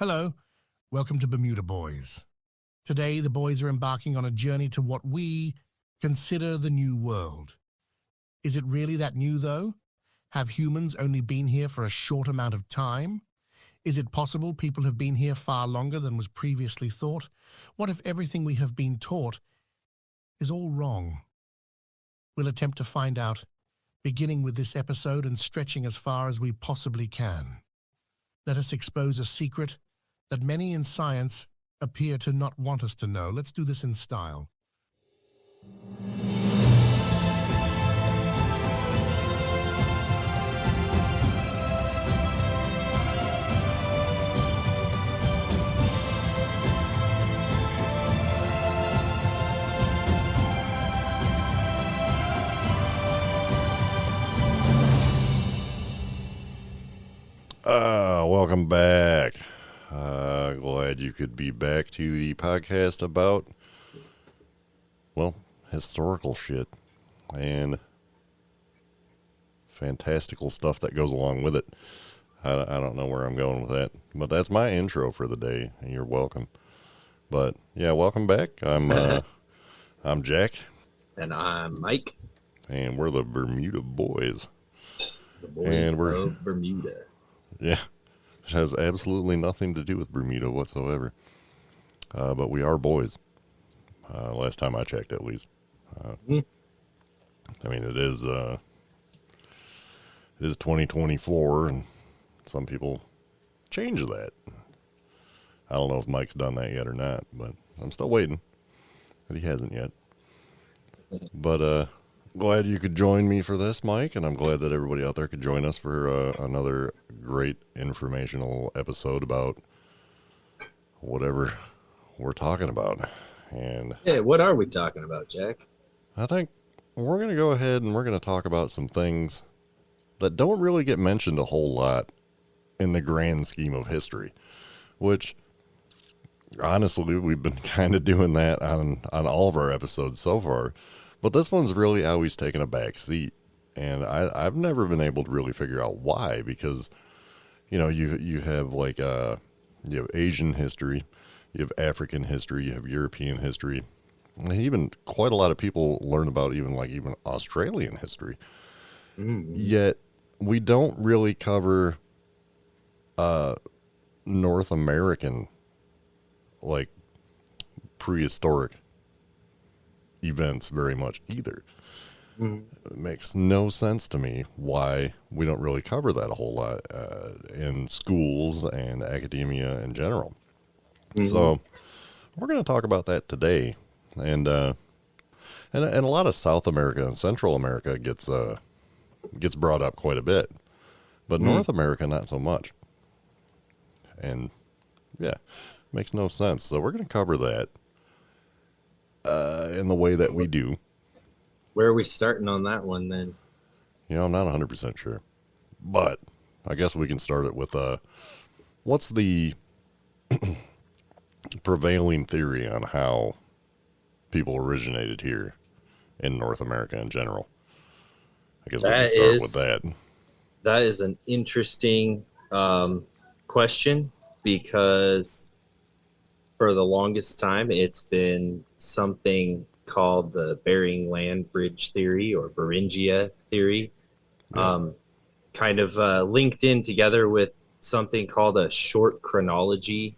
Hello, welcome to Bermuda Boys. Today, the boys are embarking on a journey to what we consider the new world. Is it really that new, though? Have humans only been here for a short amount of time? Is it possible people have been here far longer than was previously thought? What if everything we have been taught is all wrong? We'll attempt to find out, beginning with this episode and stretching as far as we possibly can. Let us expose a secret that many in science appear to not want us to know. Let's do this in style. Welcome back. Glad you could be back to the podcast about, well, historical shit and fantastical stuff that goes along with it. I don't know where I'm going with that, but that's my intro for the day, and you're welcome. But yeah, welcome back. I'm Jack, and I'm Mike, and we're the Bermuda Boys. the boys of Bermuda. Yeah, it has absolutely nothing to do with Bermuda whatsoever. But we are boys. Last time I checked, at least. I mean, it is 2024, and some people change that. I don't know if Mike's done that yet or not, but I'm still waiting. But he hasn't yet. But glad you could join me for this, Mike, and I'm glad that everybody out there could join us for another great informational episode about whatever we're talking about. And yeah, what are we talking about, Jack? I think we're going to go ahead and we're going to talk about some things that don't really get mentioned a whole lot in the grand scheme of history, which honestly, we've been kind of doing that on all of our episodes so far. But this one's really always taken a back seat, and I've never been able to really figure out why, because, you know, you have like, you have Asian history, you have African history, you have European history, and even quite a lot of people learn about even Australian history. Yet we don't really cover North American, like, prehistoric events very much either. It makes no sense to me why we don't really cover that a whole lot in schools and academia in general. So we're going to talk about that today, and a lot of South America and Central America gets brought up quite a bit, but North America not so much. And yeah, makes no sense. So we're going to cover that in the way that we do. Where are we starting on that one then? You know, I'm not 100% sure, but I guess we can start it with what's the prevailing theory on how people originated here in North America in general? I guess we can start with that. That is an interesting question, because for the longest time it's been something called the Bering Land Bridge theory, or Beringia theory, kind of linked in together with something called a short chronology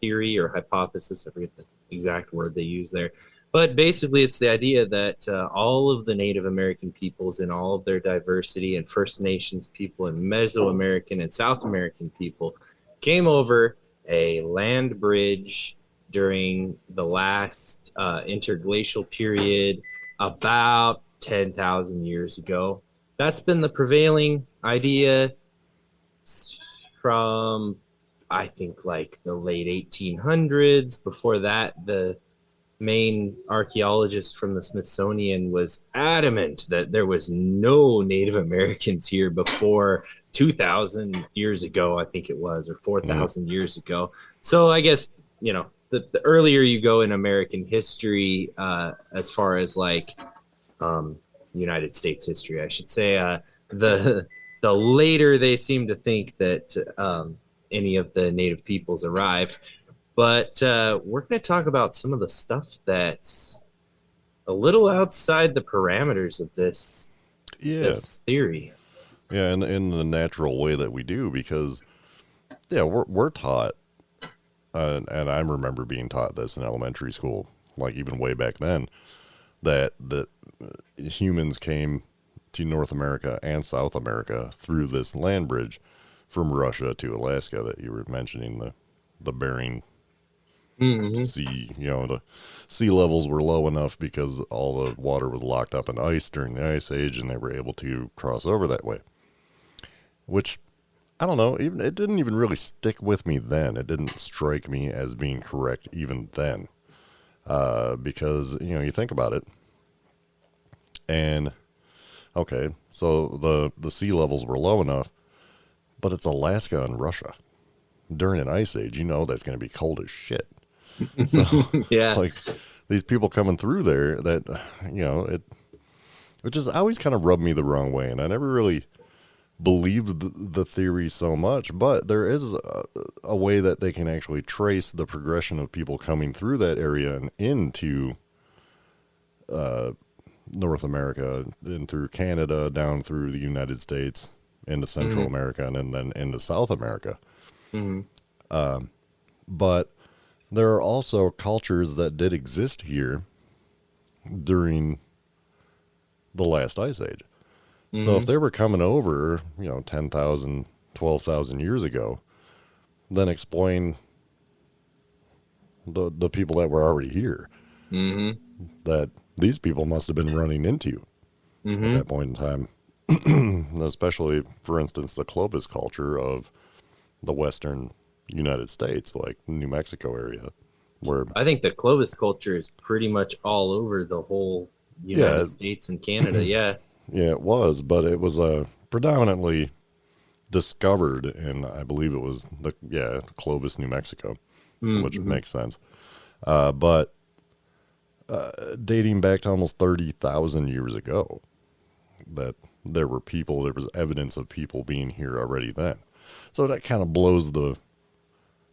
theory or hypothesis. I forget the exact word they use there. But basically, it's the idea that all of the Native American peoples in all of their diversity, and First Nations people and Mesoamerican and South American people, came over a land bridge during the last interglacial period about 10,000 years ago. That's been the prevailing idea from, I think, like the late 1800s. Before that, the main archaeologist from the Smithsonian was adamant that there was no Native Americans here before 2,000 years ago, I think it was, or 4,000 years ago. So I guess, you know, the earlier you go in American history, as far as like United States history, I should say, the later they seem to think that any of the native peoples arrived. But we're going to talk about some of the stuff that's a little outside the parameters of Yeah. this theory. Yeah, in the natural way that we do, because yeah, we're taught, and I remember being taught this in elementary school, like even way back then, that humans came to North America and South America through this land bridge from Russia to Alaska that you were mentioning, the Bering Mm-hmm. Sea. The sea levels were low enough because all the water was locked up in ice during the Ice Age, and they were able to cross over that way. Which, I don't know, even it didn't even really stick with me then. It didn't strike me as being correct even then, because you think about it, and okay, so the sea levels were low enough, but it's Alaska and Russia during an ice age. That's going to be cold as shit. So, Yeah. like, these people coming through there, that it just always kind of rubbed me the wrong way, and I never really believed the theory so much. But there is a way that they can actually trace the progression of people coming through that area and into North America and through Canada, down through the United States, into Central Mm-hmm. America, and then into South America. Mm-hmm. But there are also cultures that did exist here during the last ice age. So if Mm-hmm. they were coming over, 10,000, 12,000 years ago, then explain the people that were already here Mm-hmm. that these people must have been running into at Mm-hmm. that point in time. Especially, for instance, the Clovis culture of the western United States, like New Mexico area, where, I think the Clovis culture is pretty much all over the whole yeah, United States and Canada. Yeah. yeah, it was, but it was predominantly discovered in, I believe it was Clovis, New Mexico, which Mm-hmm. makes sense. But dating back to almost 30,000 years ago, that there was evidence of people being here already then. So that kind of blows the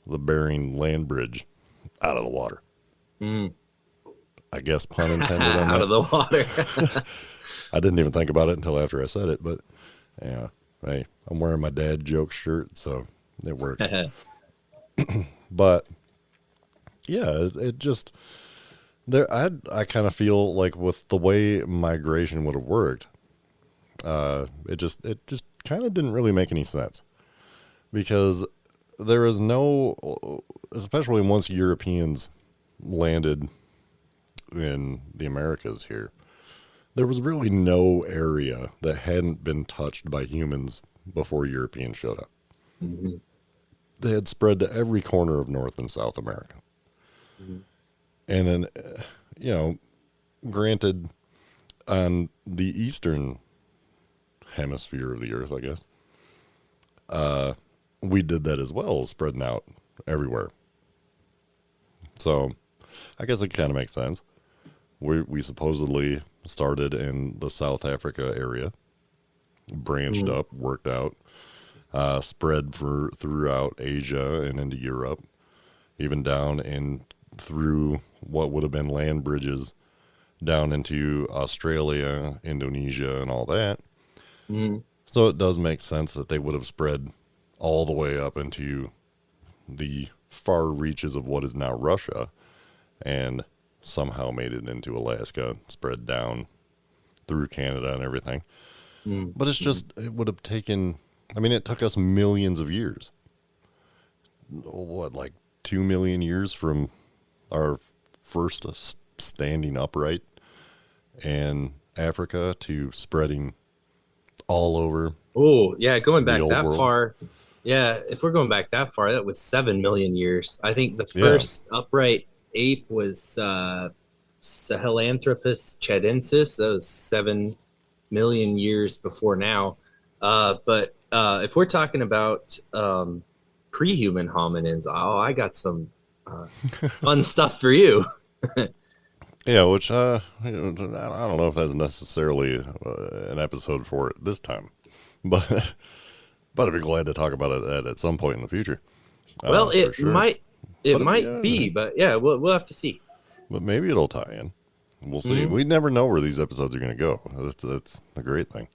Bering land bridge out of the water. Mm. I guess, pun intended on Out that. of the water. I didn't even think about it until after I said it, but yeah, hey, I'm wearing my dad joke shirt, so it works. But yeah, it just there. I kind of feel like with the way migration would have worked, it just kind of didn't really make any sense, because there is no, especially once Europeans landed in the Americas here, there was really no area that hadn't been touched by humans before Europeans showed up. Mm-hmm. They had spread to every corner of North and South America. Mm-hmm. And then, you know, granted, on the eastern hemisphere of the earth, I guess, we did that as well, spreading out everywhere. So I guess it kind of makes sense. We supposedly started in the South Africa area, branched Mm-hmm. up, worked out, spread throughout Asia and into Europe, even down in through what would have been land bridges down into Australia, Indonesia, and all that. Mm-hmm. So it does make sense that they would have spread all the way up into the far reaches of what is now Russia, and somehow made it into Alaska, spread down through Canada and everything. But it's just, it would have taken, I mean, it took us millions of years. What, like 2 million years from our first standing upright in Africa to spreading all over Oh, yeah, going the back old that world. far. Yeah, if we're going back that far, that was 7 million years. I think the Yeah. first upright ape was Sahelanthropus chadensis. That was 7 million years before now. But if we're talking about pre-human hominins, oh, I got some fun stuff for you. Yeah, which I don't know if that's necessarily an episode for it this time, but But I'd be glad to talk about it at some point in the future. Well, For sure. it But might be, but yeah, we'll have to see. but maybe it'll tie in. We'll see. Mhm. We never know where these episodes are going to go. That's a great thing.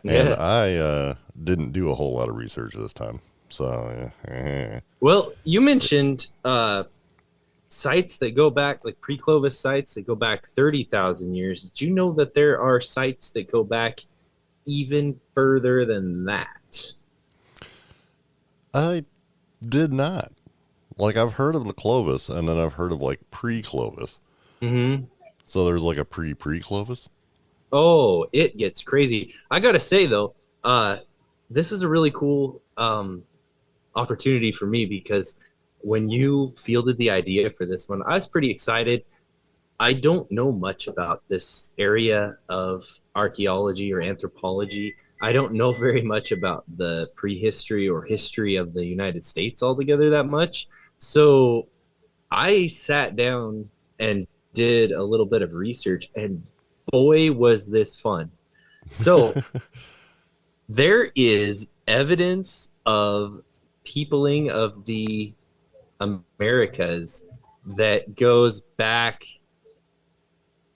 And Yeah. I didn't do a whole lot of research this time. So, Well, you mentioned sites that go back, like pre-Clovis sites that go back 30,000 years. Did you know that there are sites that go back even further than that? I did not. Like, I've heard of the Clovis, and then I've heard of, like, pre-Clovis. Mm-hmm. So there's, like, a pre-Clovis? Oh, it gets crazy. I gotta say though, this is a really cool opportunity for me because when you fielded the idea for this one, I was pretty excited. I don't know much about this area of archaeology or anthropology. I don't know very much about the prehistory or history of the United States altogether that much. So I sat down and did a little bit of research, and boy, was this fun. So there is evidence of peopling of the Americas that goes back.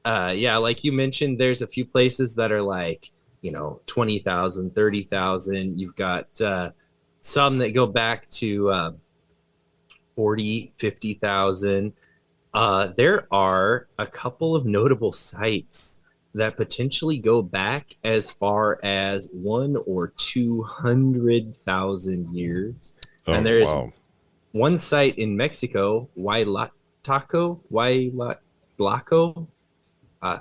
Yeah, like you mentioned, there's a few places that are like, 20,000, 30,000. You've got some that go back to 40, 50,000. There are a couple of notable sites that potentially go back as far as 1 or 200,000 years. Oh, And there is wow. one site in Mexico, Huaylatlaco. Uh,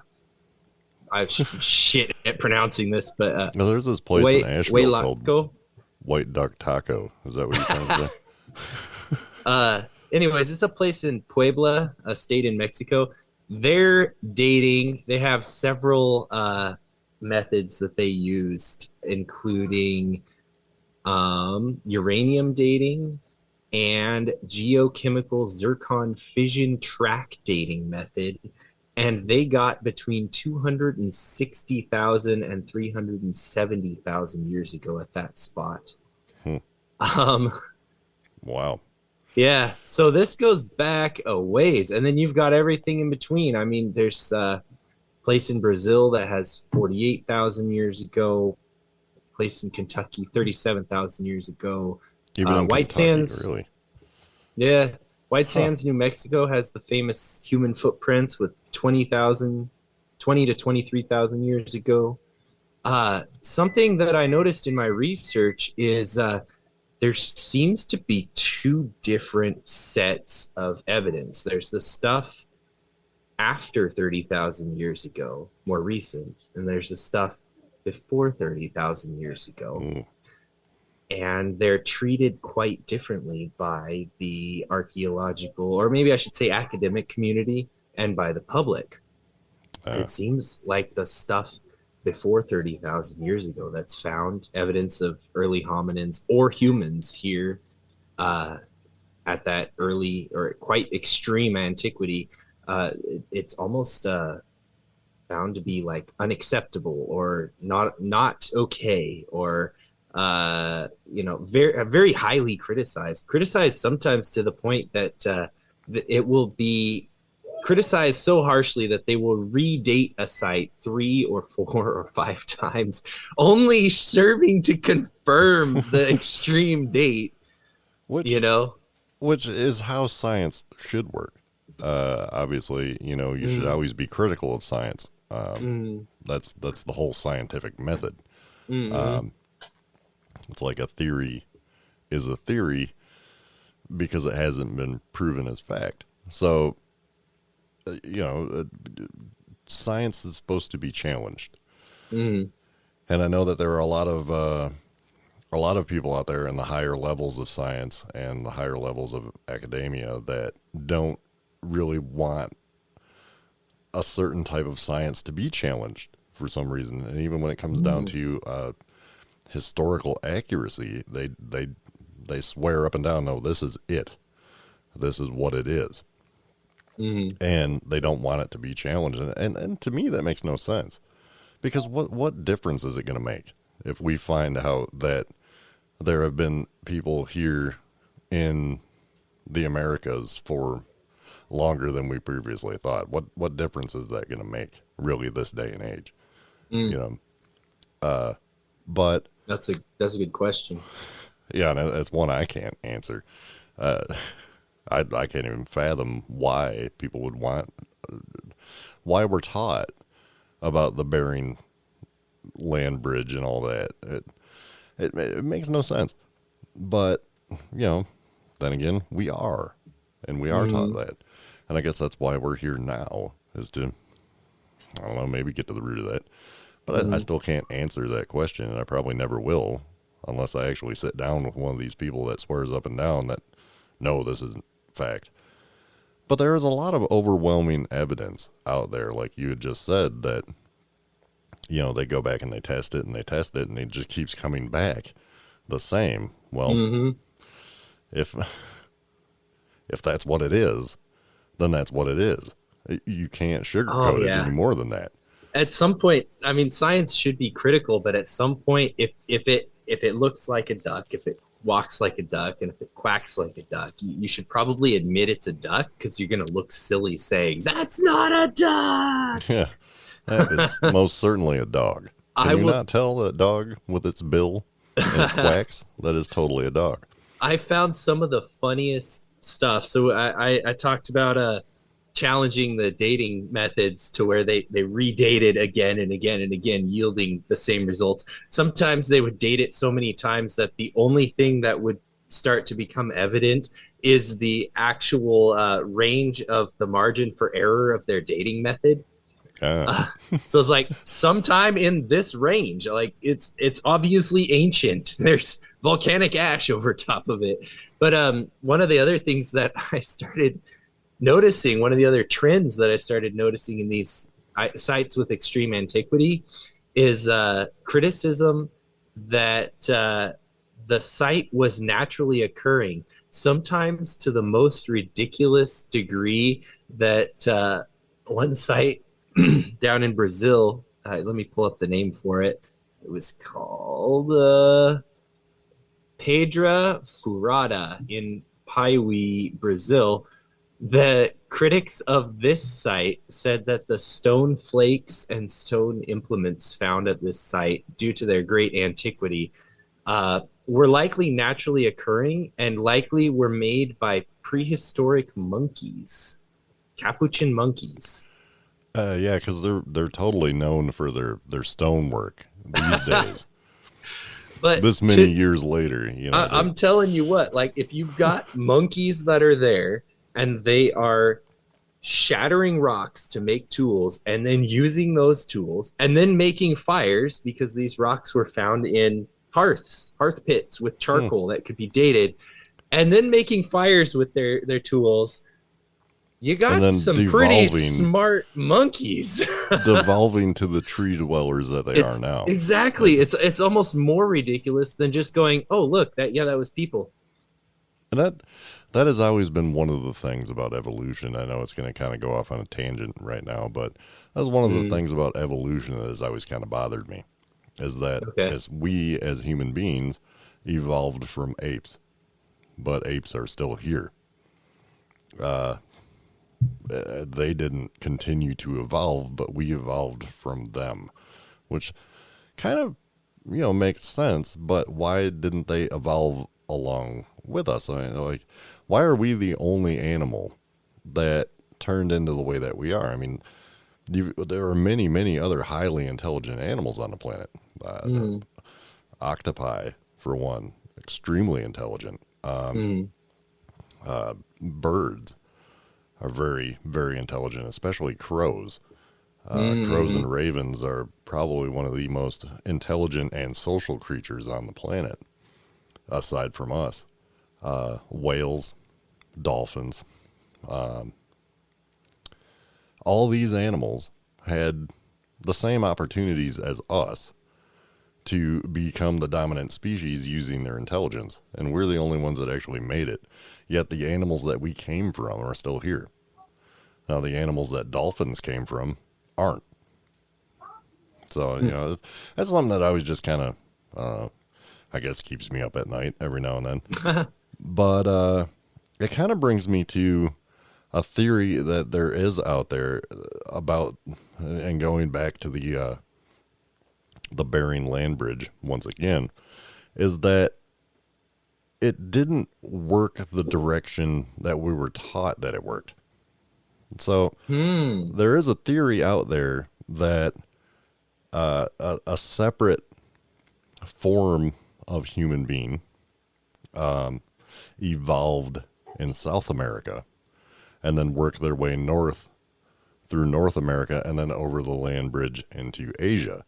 I'm shit at pronouncing this, but Now, there's this place in Asheville called Huaylatlaco. White Duck Taco. Is that what you're trying to say? Anyways, it's a place in Puebla, a state in Mexico. They're dating. They have several methods that they used, including uranium dating and geochemical zircon fission track dating method. And they got between 260,000 and 370,000 years ago at that spot. Hmm. Um, Wow. Yeah, so this goes back a ways, and then you've got everything in between. I mean, there's a place in Brazil that has 48,000 years ago, place in Kentucky 37,000 years ago. Even in White Kentucky, Sands, really? yeah, White Huh. Sands, New Mexico has the famous human footprints with 20 to 23,000 years ago. Something that I noticed in my research is there seems to be two different sets of evidence. There's the stuff after 30,000 years ago, more recent, and there's the stuff before 30,000 years ago. Mm. And they're treated quite differently by the archaeological, or maybe I should say academic community, and by the public. It seems like the stuff before 30,000 years ago that's found evidence of early hominins or humans here at that early or quite extreme antiquity. It's almost found to be like unacceptable or not okay, or very highly criticized sometimes to the point that it will be criticized so harshly that they will redate a site 3 or 4 or 5 times, only serving to confirm the extreme date. Which which is how science should work. Obviously, you should always be critical of science. That's the whole scientific method. It's like a theory is a theory because it hasn't been proven as fact. So, science is supposed to be challenged. And I know that there are a lot of people out there in the higher levels of science and the higher levels of academia that don't really want a certain type of science to be challenged for some reason. And even when it comes down to historical accuracy, they swear up and down, no, this is it. This is what it is. And they don't want it to be challenged. And to me, that makes no sense. Because what difference is it going to make if we find out that there have been people here in the Americas for longer than we previously thought. What difference is that going to make, really, this day and age? You know, but That's a good question. yeah, and that's one I can't answer. Uh, I can't even fathom why people would want, why we're taught about the Bering land bridge and all that. It makes no sense. But, then again, we are. And we are taught that. And I guess that's why we're here now, is to, I don't know, maybe get to the root of that. But I still can't answer that question, and I probably never will, unless I actually sit down with one of these people that swears up and down that, no, this isn't fact. But there is a lot of overwhelming evidence out there, like you had just said, that, they go back and they test it, and it just keeps coming back the same. Well, if that's what it is, then that's what it is. You can't sugarcoat it any more than that. At some point, I mean, science should be critical, but at some point, if it looks like a duck, if it walks like a duck, and if it quacks like a duck, you should probably admit it's a duck, because you're going to look silly saying, "That's not a duck." Yeah, that is most certainly a dog. Can you not tell that dog with its bill and it quacks? That is totally a dog. I found some of the funniest stuff. So I talked about challenging the dating methods to where they redated again and again and again, yielding the same results. Sometimes they would date it so many times that the only thing that would start to become evident is the actual range of the margin for error of their dating method. So it's like sometime in this range, like it's obviously ancient. There's volcanic ash over top of it. But one of the other things that I started noticing, one of the other trends that I started noticing in these sites with extreme antiquity is criticism that the site was naturally occurring, sometimes to the most ridiculous degree that one site down in Brazil, let me pull up the name for it. It was called Pedra Furada in Piauí, Brazil. The critics of this site said that the stone flakes and stone implements found at this site, due to their great antiquity, were likely naturally occurring and likely were made by prehistoric monkeys, capuchin monkeys. Yeah, because they're totally known for their stonework these days. But this many years later, I'm telling you what, like if you've got monkeys that are there and they are shattering rocks to make tools and then using those tools and then making fires, because these rocks were found in hearth pits with charcoal that could be dated, and then making fires with their tools, you got some pretty smart monkeys. Devolving to the tree dwellers that they are now. Exactly. It's almost more ridiculous than just going, oh, look, that was people. And that has always been one of the things about evolution. I know it's going to kind of go off on a tangent right now, but that's one of the things about evolution that has always kind of bothered me, is that as we as human beings evolved from apes, but apes are still here. They didn't continue to evolve, but we evolved from them, which kind of, makes sense. But why didn't they evolve along with us? I mean, like, why are we the only animal that turned into the way that we are? I mean, there are many, many other highly intelligent animals on the planet. Octopi, for one, extremely intelligent. Birds are very, very intelligent, especially crows. Crows and ravens are probably one of the most intelligent and social creatures on the planet, aside from us. Whales, dolphins, all these animals had the same opportunities as us to become the dominant species using their intelligence. And we're the only ones that actually made it. Yet the animals that we came from are still here. Now, the animals that dolphins came from aren't. So, that's something that I was just kind of, I guess keeps me up at night every now and then. But it kind of brings me to a theory that there is out there about, and going back to the Bering Land Bridge once again, is that it didn't work the direction that we were taught that it worked. So there is a theory out there that a separate form of human being evolved in South America and then worked their way north through North America and then over the land bridge into Asia,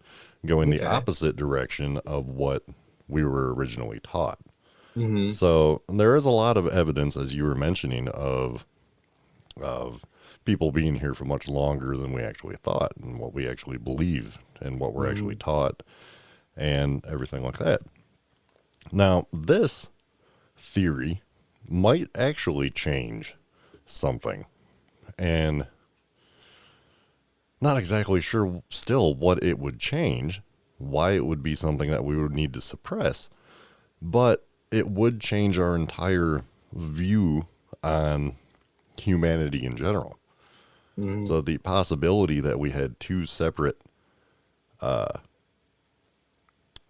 going the opposite direction of what we were originally taught. So there is a lot of evidence, as you were mentioning, of people being here for much longer than we actually thought and what we actually believe and what we're actually taught and everything like that. Now, this theory might actually change something, and not exactly sure still what it would change, why it would be something that we would need to suppress, but it would change our entire view on humanity in general. So the possibility that we had two separate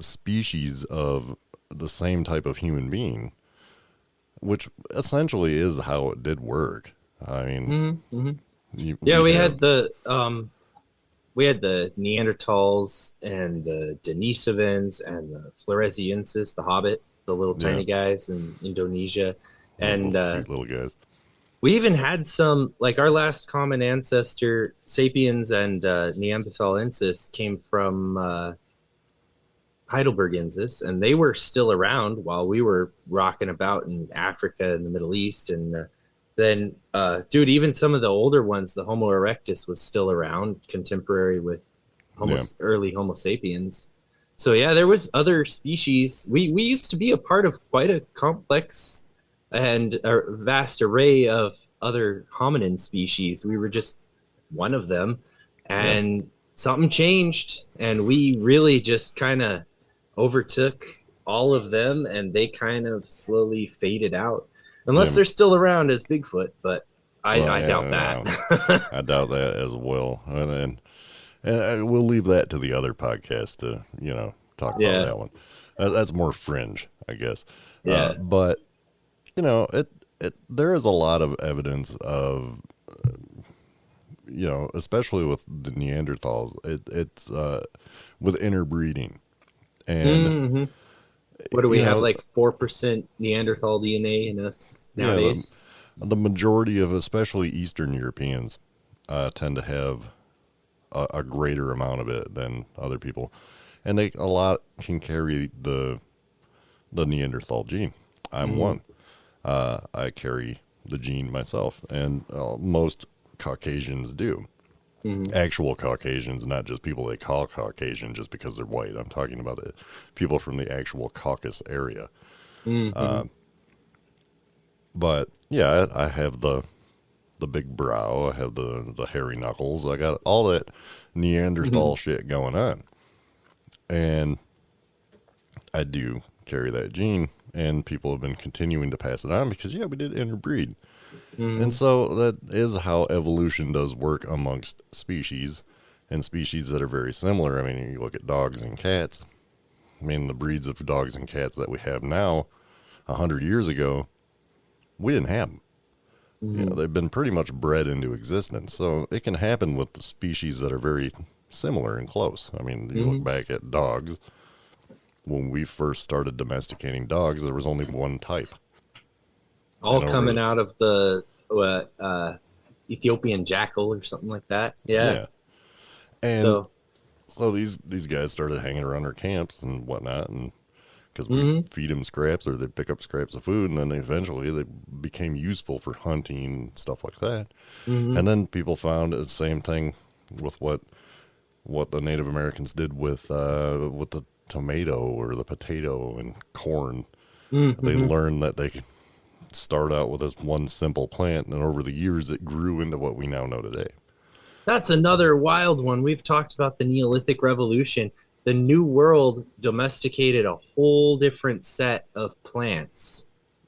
species of the same type of human being, which essentially is how it did work. I mean, we had the Neanderthals and the Denisovans and the Floresiensis, the Hobbit, the little tiny guys in Indonesia, and cute little guys. we even had some, like our last common ancestor, Sapiens and Neanderthalensis, came from Heidelbergensis, and they were still around while we were rocking about in Africa and the Middle East. And then, dude, even some of the older ones, the Homo erectus was still around, contemporary with early Homo sapiens. So yeah, there was other species. We used to be a part of quite a complex and a vast array of other hominin species. We were just one of them, and something changed, and we really just kind of overtook all of them, and they kind of slowly faded out, unless they're still around as Bigfoot, but I doubt that. I doubt that as well. And we'll leave that to the other podcast to, talk about that one. That's more fringe, I guess. But there is a lot of evidence of, especially with the Neanderthals, it's with interbreeding. And what do we have, like 4% Neanderthal DNA in us nowadays? The majority of, especially Eastern Europeans, tend to have a greater amount of it than other people, and a lot can carry the Neanderthal gene. I'm one. I carry the gene myself, and most Caucasians do. Actual Caucasians, not just people they call Caucasian just because they're white. I'm talking about people from the actual Caucasus area. But yeah, I have the big brow. I have the hairy knuckles. I got all that Neanderthal shit going on, and I do carry that gene. And people have been continuing to pass it on because, we did interbreed. And so that is how evolution does work amongst species, and species that are very similar. I mean, you look at dogs and cats. I mean, the breeds of dogs and cats that we have now, 100 years ago, we didn't have them. They've been pretty much bred into existence. So it can happen with the species that are very similar and close. I mean, you look back at dogs. When we first started domesticating dogs, there was only one type. All coming out of the Ethiopian jackal or something like that. Yeah. And so these guys started hanging around our camps and whatnot, and because we feed them scraps or they pick up scraps of food, and then eventually they became useful for hunting and stuff like that. And then people found the same thing with what the Native Americans did with the tomato or the potato and corn. They learned that they could start out with this one simple plant, and over the years it grew into what we now know today. That's another wild one. We've talked about the Neolithic Revolution. the New World domesticated a whole different set of plants.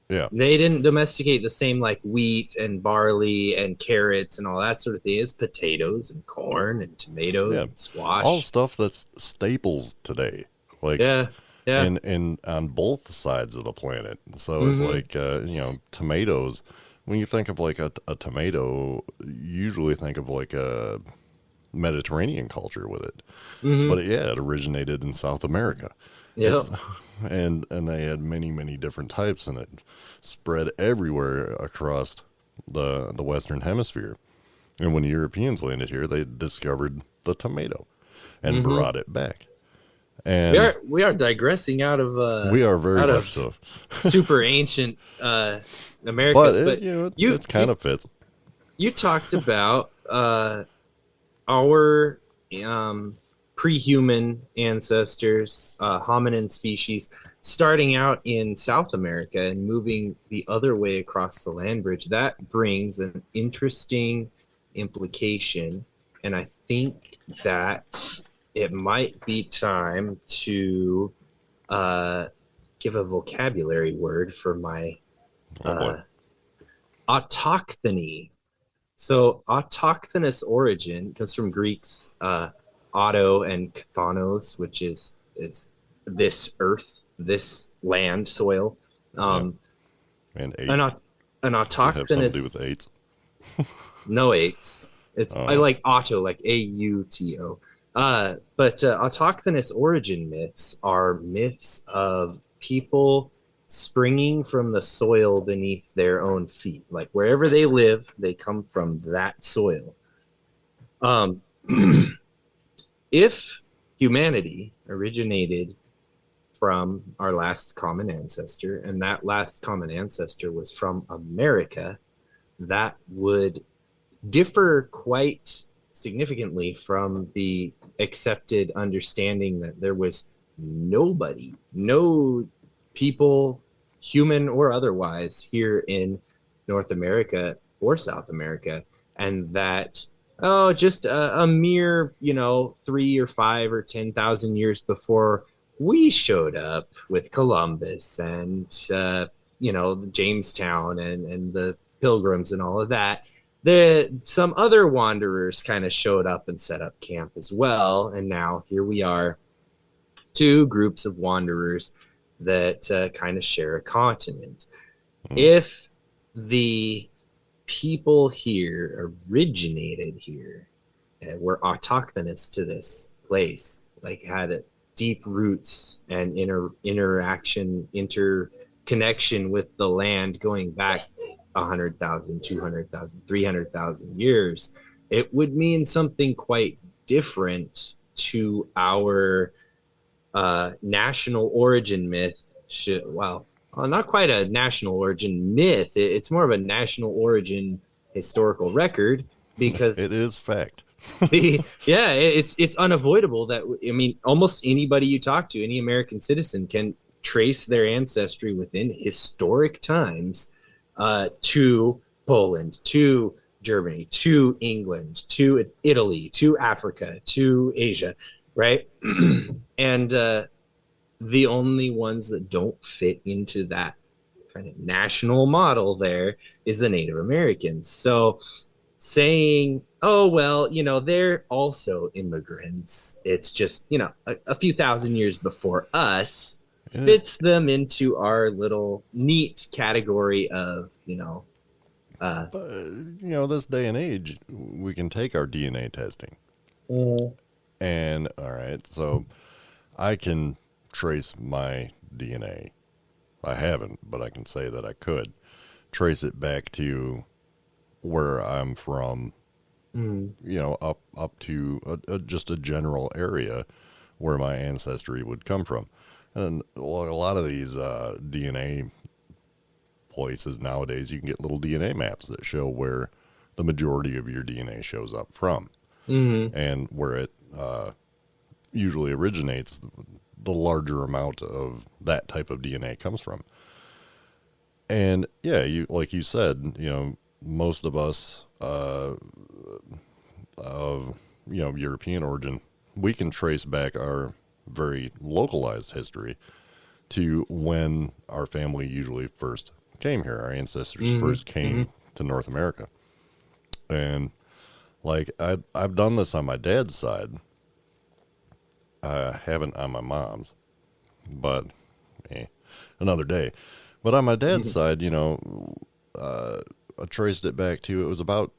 Yeah. They didn't domesticate the same like wheat and barley and carrots and all that sort of thing. It's potatoes and corn and tomatoes Yeah. and squash. All stuff that's staples today. Like, Yeah, yeah. and on both sides of the planet. So it's Mm-hmm. like, tomatoes. When you think of like a tomato, you usually think of like a Mediterranean culture with it. Mm-hmm. But yeah, it originated in South America. Yep. It's and they had many different types, and it spread everywhere across the Western Hemisphere. And when Europeans landed here, they discovered the tomato and Mm-hmm. brought it back. We And are digressing we are very out much of so. super ancient But Americas, but you it's kind of fits. you talked about our pre-human ancestors, hominin species, starting out in South America and moving the other way across the land bridge. That brings an interesting implication, and I think that it might be time to uh, give a vocabulary word for my Oh boy. uh, autochthony. So autochthonous origin comes from Greek's auto and kathanos, which is this earth, this land, soil. Yeah. Um, And eight. an an Does it have something to do with autochthonous, eights? no eights. It's I Oh. like auto, like AUTO. But autochthonous origin myths are myths of people springing from the soil beneath their own feet. Like wherever they live, they come from that soil. Um, if humanity originated from our last common ancestor, and that last common ancestor was from America, that would differ quite significantly from the accepted understanding that there was nobody, no people, human or otherwise, here in North America or South America, and that just a mere 3 or 5 or 10,000 years before we showed up with Columbus and Jamestown and the Pilgrims and all of that, some other wanderers kind of showed up and set up camp as well, and now here we are, two groups of wanderers that kind of share a continent. Hmm. If the people here originated here and were autochthonous to this place, like had deep roots and interconnection with the land going back 100,000, 200,000, 300,000 years, it would mean something quite different to our national origin myth. Not quite a national origin myth. It's more of a national origin historical record because It is fact. it's unavoidable that, I mean, almost anybody you talk to, any American citizen, can trace their ancestry within historic times to Poland, to Germany, to England, to Italy, to Africa, to Asia, right? And the only ones that don't fit into that kind of national model there is the Native Americans. So saying, oh, well, they're also immigrants, it's just, a few thousand years before us, It, fits them into our little neat category of, uh, but this day and age, we can take our DNA testing, and all right, so I can trace my DNA. I haven't, but I can say that I could trace it back to where I'm from. Up to just a general area where my ancestry would come from. And a lot of these DNA places nowadays, you can get little DNA maps that show where the majority of your DNA shows up from, mm-hmm. and where it usually originates. The larger amount of that type of DNA comes from. And yeah, like you said, most of us of European origin, we can trace back our very localized history to when our family usually first came here. Our ancestors first came to North America. And like I've done this on my dad's side. I haven't on my mom's, but another day. But on my dad's side, I traced it back to, it was about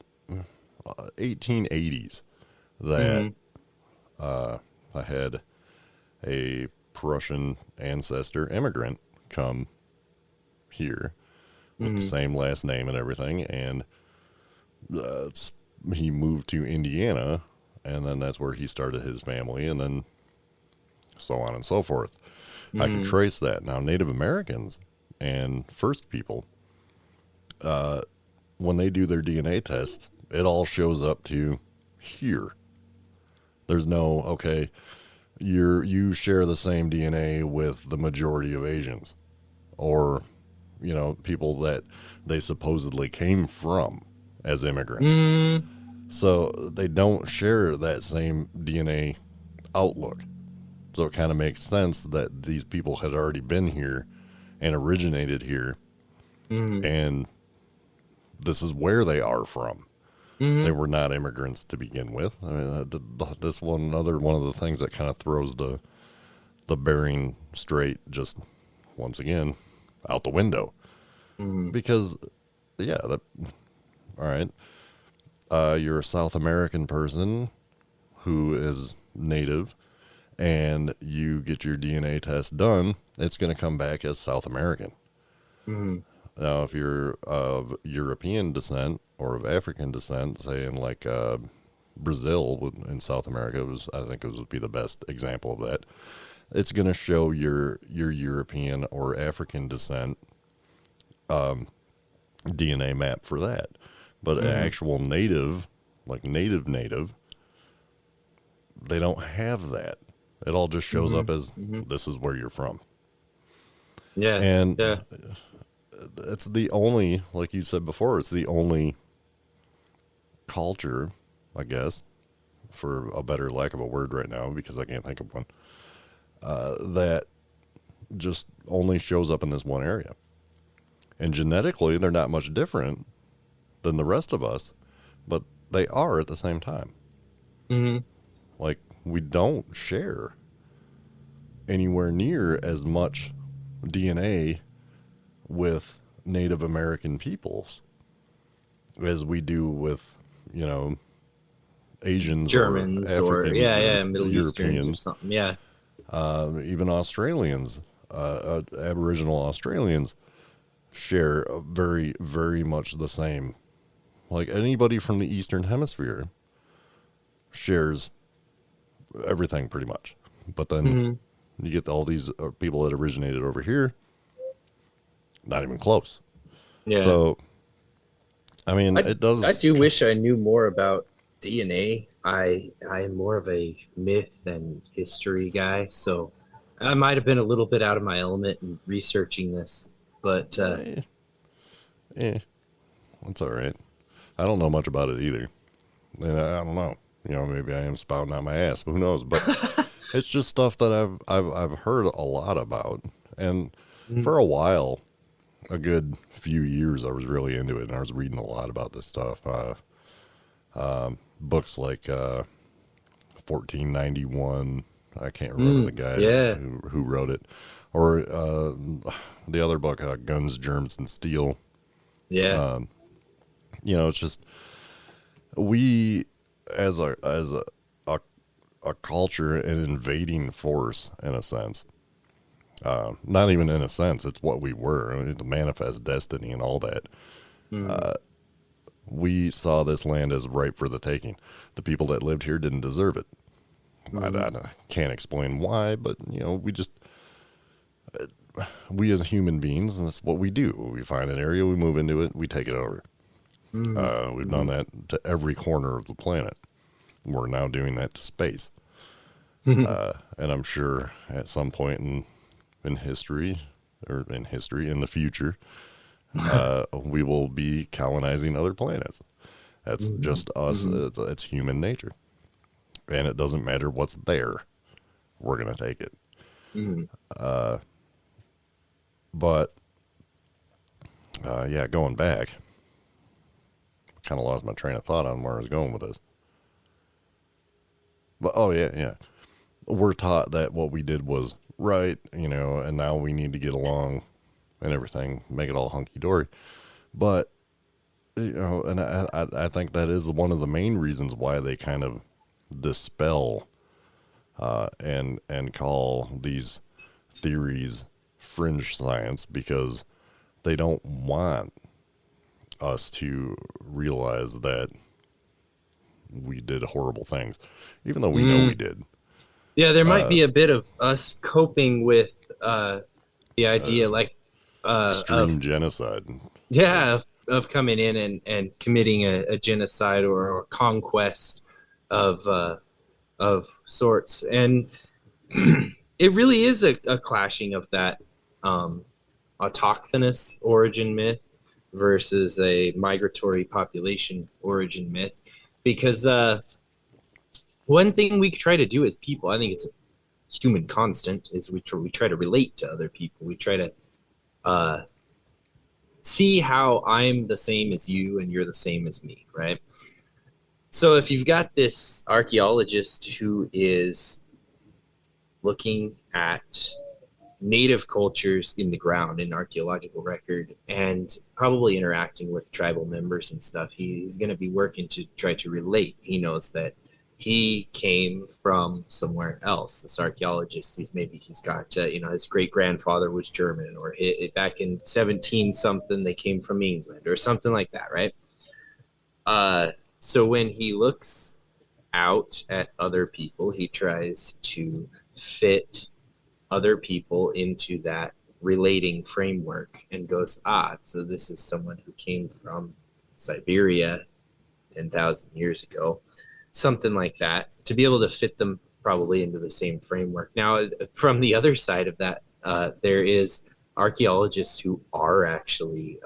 1880s that I had a Prussian ancestor immigrant come here with the same last name and everything, and he moved to Indiana, and then that's where he started his family, and then so on and so forth. I can trace that. Now, Native Americans and First People, when they do their DNA test, it all shows up to here. There's no, okay, you share the same DNA with the majority of Asians, or people that they supposedly came from as immigrants. So they don't share that same DNA outlook. So it kind of makes sense that these people had already been here and originated here, and this is where they are from. They were not immigrants to begin with. I mean, this another one of the things that kind of throws the Bering Strait just once again out the window, because all right, you're a South American person who is native, and you get your DNA test done, it's going to come back as South American. Now, if you're of European descent or of African descent, say in like Brazil in South America, I think it would be the best example of that. It's going to show your European or African descent DNA map for that. But an actual native, like native, they don't have that. It all just shows up as this is where you're from. Yeah. And it's the only, like you said before, it's the only culture, I guess, for a better lack of a word right now, because I can't think of one, that just only shows up in this one area. And genetically, they're not much different than the rest of us, but they are at the same time. Like, we don't share anywhere near as much DNA with Native American peoples as we do with, Asians, Germans, or Africans, Middle Easterns or something. Yeah. Even Australians, Aboriginal Australians share very, very much the same. Like anybody from the Eastern Hemisphere shares everything pretty much. But then you get all these people that originated over here, not even close. Yeah. So, I mean, it does. I do wish I knew more about DNA. I am more of a myth and history guy, so I might have been a little bit out of my element in researching this, but That's all right. I don't know much about it either. And I don't know. Maybe I am spouting out my ass. Who knows? But it's just stuff that I've heard a lot about. And for a while, a good few years, I was really into it, and I was reading a lot about this stuff. Books like 1491. I can't remember the guy who wrote it. Or the other book, Guns, Germs, and Steel. yeah. It's just we as a culture, an invading force in a sense. Not even in a sense, it's what we were. I mean, the manifest destiny and all that. We saw this land as ripe for the taking. The people that lived here didn't deserve it. I can't explain why, but we as human beings, and that's what we do. We find an area, we move into it, we take it over. We've done that to every corner of the planet. We're now doing that to space. And I'm sure at some point in history, in the future, we will be colonizing other planets. That's just us. It's human nature. And it doesn't matter what's there. we're going to take it. Mhm. But yeah, going back, kind of lost my train of thought on where I was going with this. But oh yeah, we're taught that what we did was right, and now we need to get along and everything, make it all hunky dory. But and I think that is one of the main reasons why they kind of dispel and call these theories fringe science, because they don't want us to realize that we did horrible things, even though we know we did. Yeah, there might be a bit of us coping with the idea, Extreme of genocide. of coming in and committing a genocide or conquest of sorts, and it really is a clashing of that autochthonous origin myth versus a migratory population origin myth, because one thing we try to do as people, I think it's a human constant, is we try to relate to other people. We try to uh, see how I'm the same as you and you're the same as me, right? So if you've got this archaeologist who is looking at native cultures in the ground in archaeological record and probably interacting with tribal members and stuff, he's going to be working to try to relate. He knows that he came from somewhere else. This archaeologist, he's got his great grandfather was German, or back in 17 something they came from England or something like that, right? So when he looks out at other people, he tries to fit other people into that relating framework and goes, so this is someone who came from Siberia 10,000 years ago, something like that, to be able to fit them probably into the same framework. Now, from the other side of that, there is archaeologists who are actually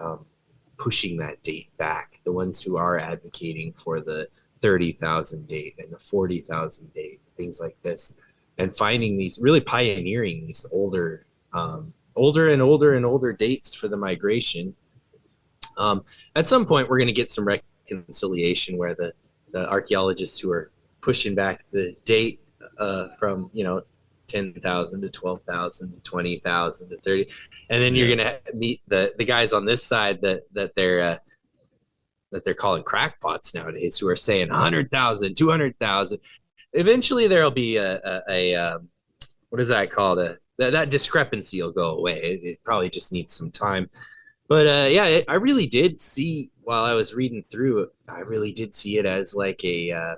pushing that date back, the ones who are advocating for the 30,000 date and the 40,000 date, things like this, and finding these, really pioneering these older and older dates for the migration. At some point, we're going to get some reconciliation where the archaeologists who are pushing back the date from 10,000 to 12,000 to 20,000 to 30, and then you're going to meet the guys on this side that they're calling crackpots nowadays, who are saying 100,000, 200,000. Eventually, there'll be a what is that called? That discrepancy will go away. It probably just needs some time. But I really did see, while I was reading through it, I really did see it as like a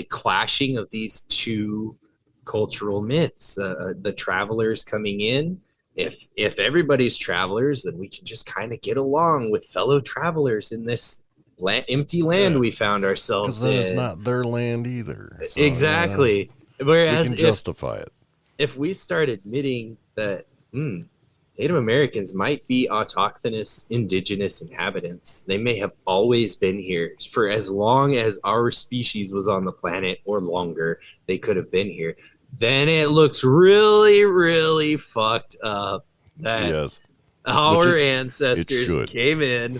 clashing of these two cultural myths. The travelers coming in. If everybody's travelers, then we can just kind of get along with fellow travelers in this empty land we found ourselves in. Because then it's not their land either. So, exactly. Whereas we can justify it. If we start admitting that Native Americans might be autochthonous indigenous inhabitants, they may have always been here for as long as our species was on the planet, or longer, they could have been here, then it looks really, really fucked up that our ancestors came in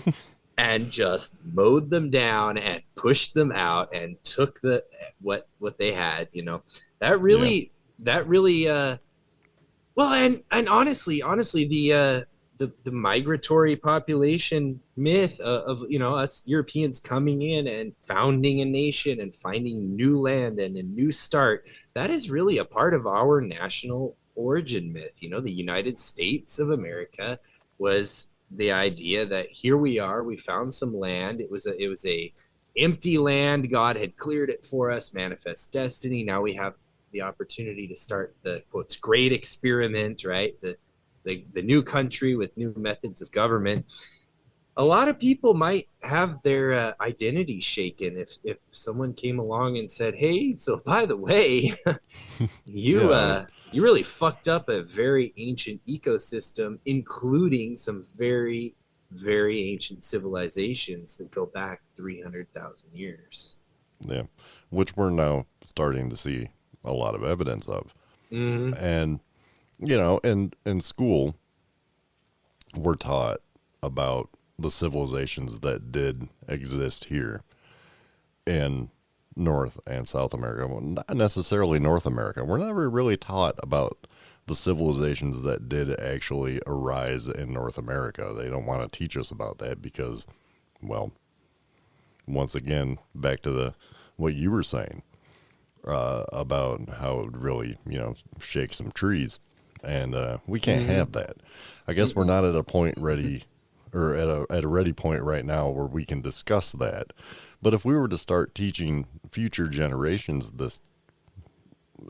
and just mowed them down and pushed them out and took what they had. That really well, and honestly, the migratory population myth of us Europeans coming in and founding a nation and finding new land and a new start, that is really a part of our national origin myth. The United States of America was the idea that here we are, we found some land. It was a empty land. God had cleared it for us, manifest destiny. Now we have the opportunity to start the quotes great experiment, right? The new country with new methods of government. A lot of people might have their identity shaken if someone came along and said, "Hey, so by the way, you really fucked up a very ancient ecosystem, including some very, very ancient civilizations that go back 300,000 years." Yeah, which we're now starting to see a lot of evidence of. Mm-hmm. And, you know, in school, we're taught about the civilizations that did exist here in North and South America. Well, not necessarily North America. We're never really taught about the civilizations that did actually arise in North America. They don't want to teach us about that because, well, once again, back to what you were saying about how it would really, you know, shake some trees. And we can't have that. I guess we're not at a point ready, or at a ready point right now where we can discuss that. But if we were to start teaching future generations this,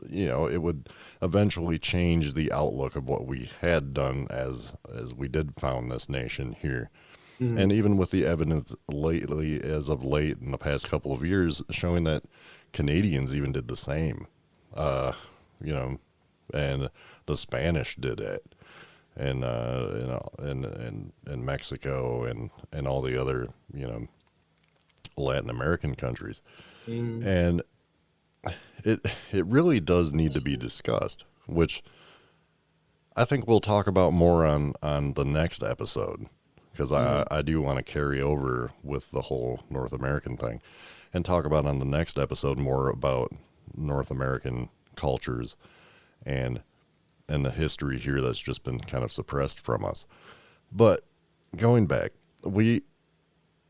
you know, it would eventually change the outlook of what we had done as we did found this nation here. And even with the evidence lately, as of late in the past couple of years, showing that Canadians even did the same, you know, and the Spanish did it, and you know, and Mexico and all the other, you know, Latin American countries, and it really does need to be discussed, which I think we'll talk about more on the next episode, because I do want to carry over with the whole North American thing and talk about on the next episode more about North American cultures and the history here that's just been kind of suppressed from us. But going back, we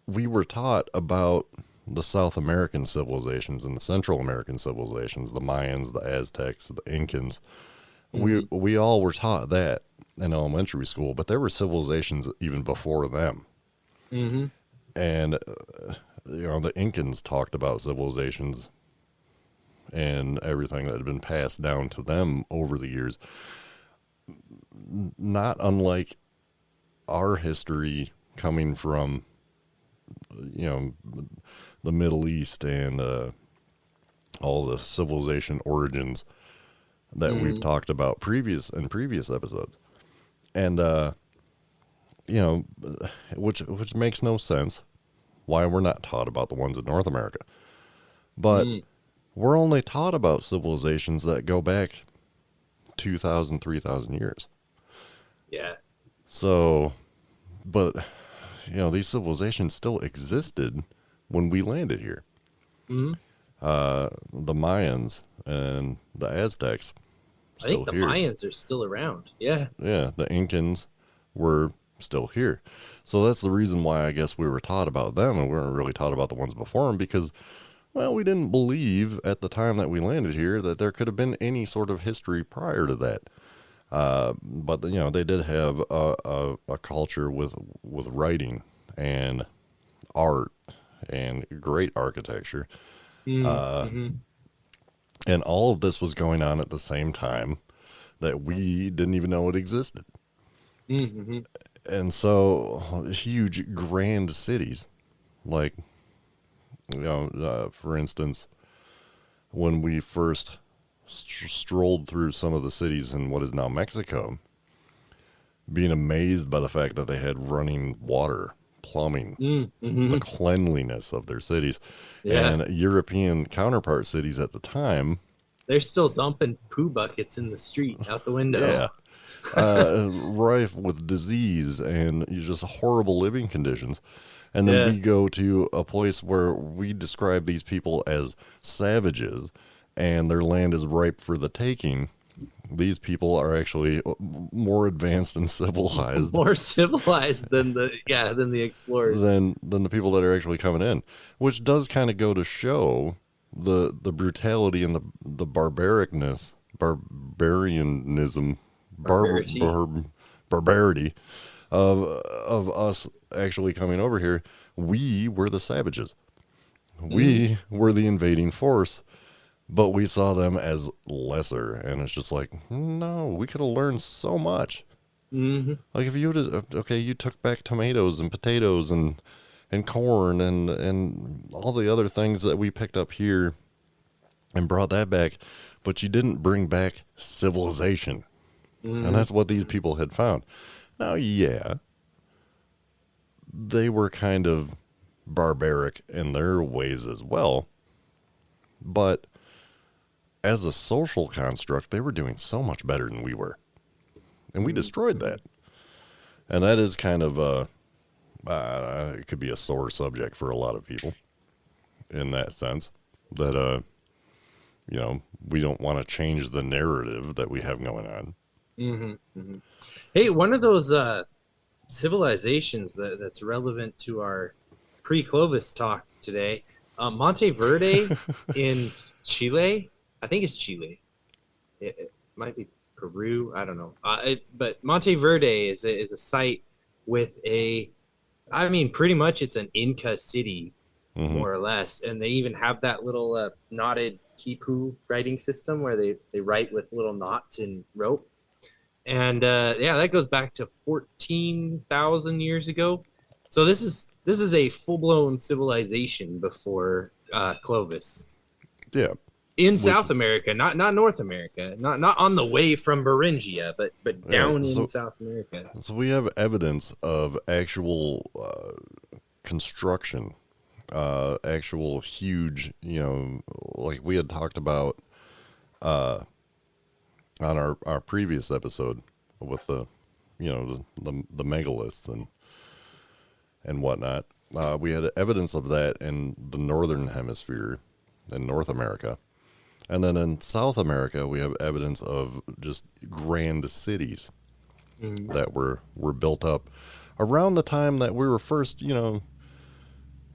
were taught about the South American civilizations and the Central American civilizations, the Mayans, the Aztecs, the Incans. We all were taught that in elementary school, but there were civilizations even before them. Mm-hmm. And, you know, the Incans talked about civilizations and everything that had been passed down to them over the years. Not unlike our history coming from, you know, the Middle East and all the civilization origins that we've talked about previous episodes. And, you know, which makes no sense why we're not taught about the ones in North America. But we're only taught about civilizations that go back 2,000, 3,000 years. Yeah. So, but, you know, these civilizations still existed when we landed here. Mm-hmm. The Mayans and the Aztecs I think still the here. Mayans are still around. Yeah. Yeah, the Incans were still here. So that's the reason why I guess we were taught about them, and we weren't really taught about the ones before them, because, well, we didn't believe at the time that we landed here that there could have been any sort of history prior to that. But, you know, they did have a culture with writing and art and great architecture. Mm-hmm. And all of this was going on at the same time that we didn't even know it existed. Mm-hmm. And so huge, grand cities, like, you know, for instance, when we first strolled through some of the cities in what is now Mexico, being amazed by the fact that they had running water, plumbing, Mm-hmm. the cleanliness of their cities, Yeah. and European counterpart cities at the time. They're still dumping poo buckets in the street out the window. Yeah. Rife with disease and just horrible living conditions. And then we go to a place where we describe these people as savages and their land is ripe for the taking. These people are actually more advanced and civilized. More civilized than the explorers. Than the people that are actually coming in. Which does kind of go to show the brutality and the barbarianism, barbarity of us actually coming over here. We were the savages. We were the invading force, but we saw them as lesser, and it's just like, no, we could have learned so much. Mm-hmm. Like if you would, okay, you took back tomatoes and potatoes and corn and all the other things that we picked up here and brought that back, but you didn't bring back civilization. And that's what these people had found. Now, yeah, they were kind of barbaric in their ways as well, but as a social construct, they were doing so much better than we were. And we destroyed that. And that is kind of it could be a sore subject for a lot of people in that sense that, we don't want to change the narrative that we have going on. Hey, one of those civilizations that's relevant to our pre-Clovis talk today, Monteverde in Chile. I think it's Chile. It might be Peru. I don't know. But Monteverde is a site with pretty much it's an Inca city, more or less. And they even have that little knotted quipu writing system where they write with little knots in rope. And that goes back to 14,000 years ago. So this is a full-blown civilization before Clovis. Yeah. In South America, not North America, not on the way from Beringia, but down in South America. So we have evidence of actual construction, actual huge, like we had talked about on our previous episode with the megaliths and whatnot. We had evidence of that in the northern hemisphere in North America. And then in South America, we have evidence of just grand cities that were built up around the time that we were first,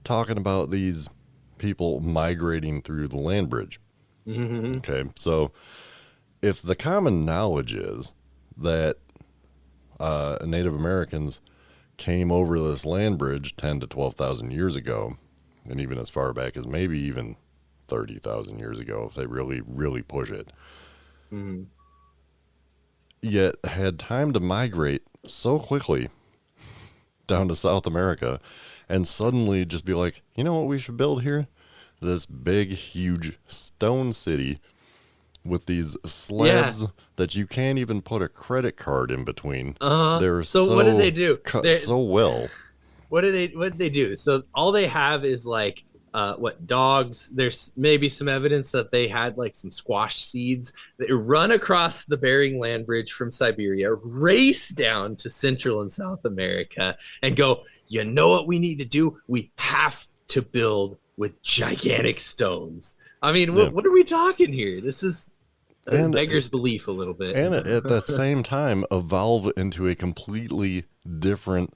talking about these people migrating through the land bridge. Okay, so if the common knowledge is that Native Americans came over this land bridge 10 to 12,000 years ago, and even as far back as maybe even 30,000 years ago, if they really, really push it, yet had time to migrate so quickly down to South America and suddenly just be like, you know what we should build here? This big, huge stone city with these slabs that you can't even put a credit card in between. They're so what did they do? Cut so well. What did they do? So all they have is like dogs. There's maybe some evidence that they had like some squash seeds. They run across the Bering Land Bridge from Siberia, race down to Central and South America, and go, you know what we need to do? We have to build with gigantic stones. I mean, what are we talking here? This is beggars belief a little bit. And at that same time, evolve into a completely different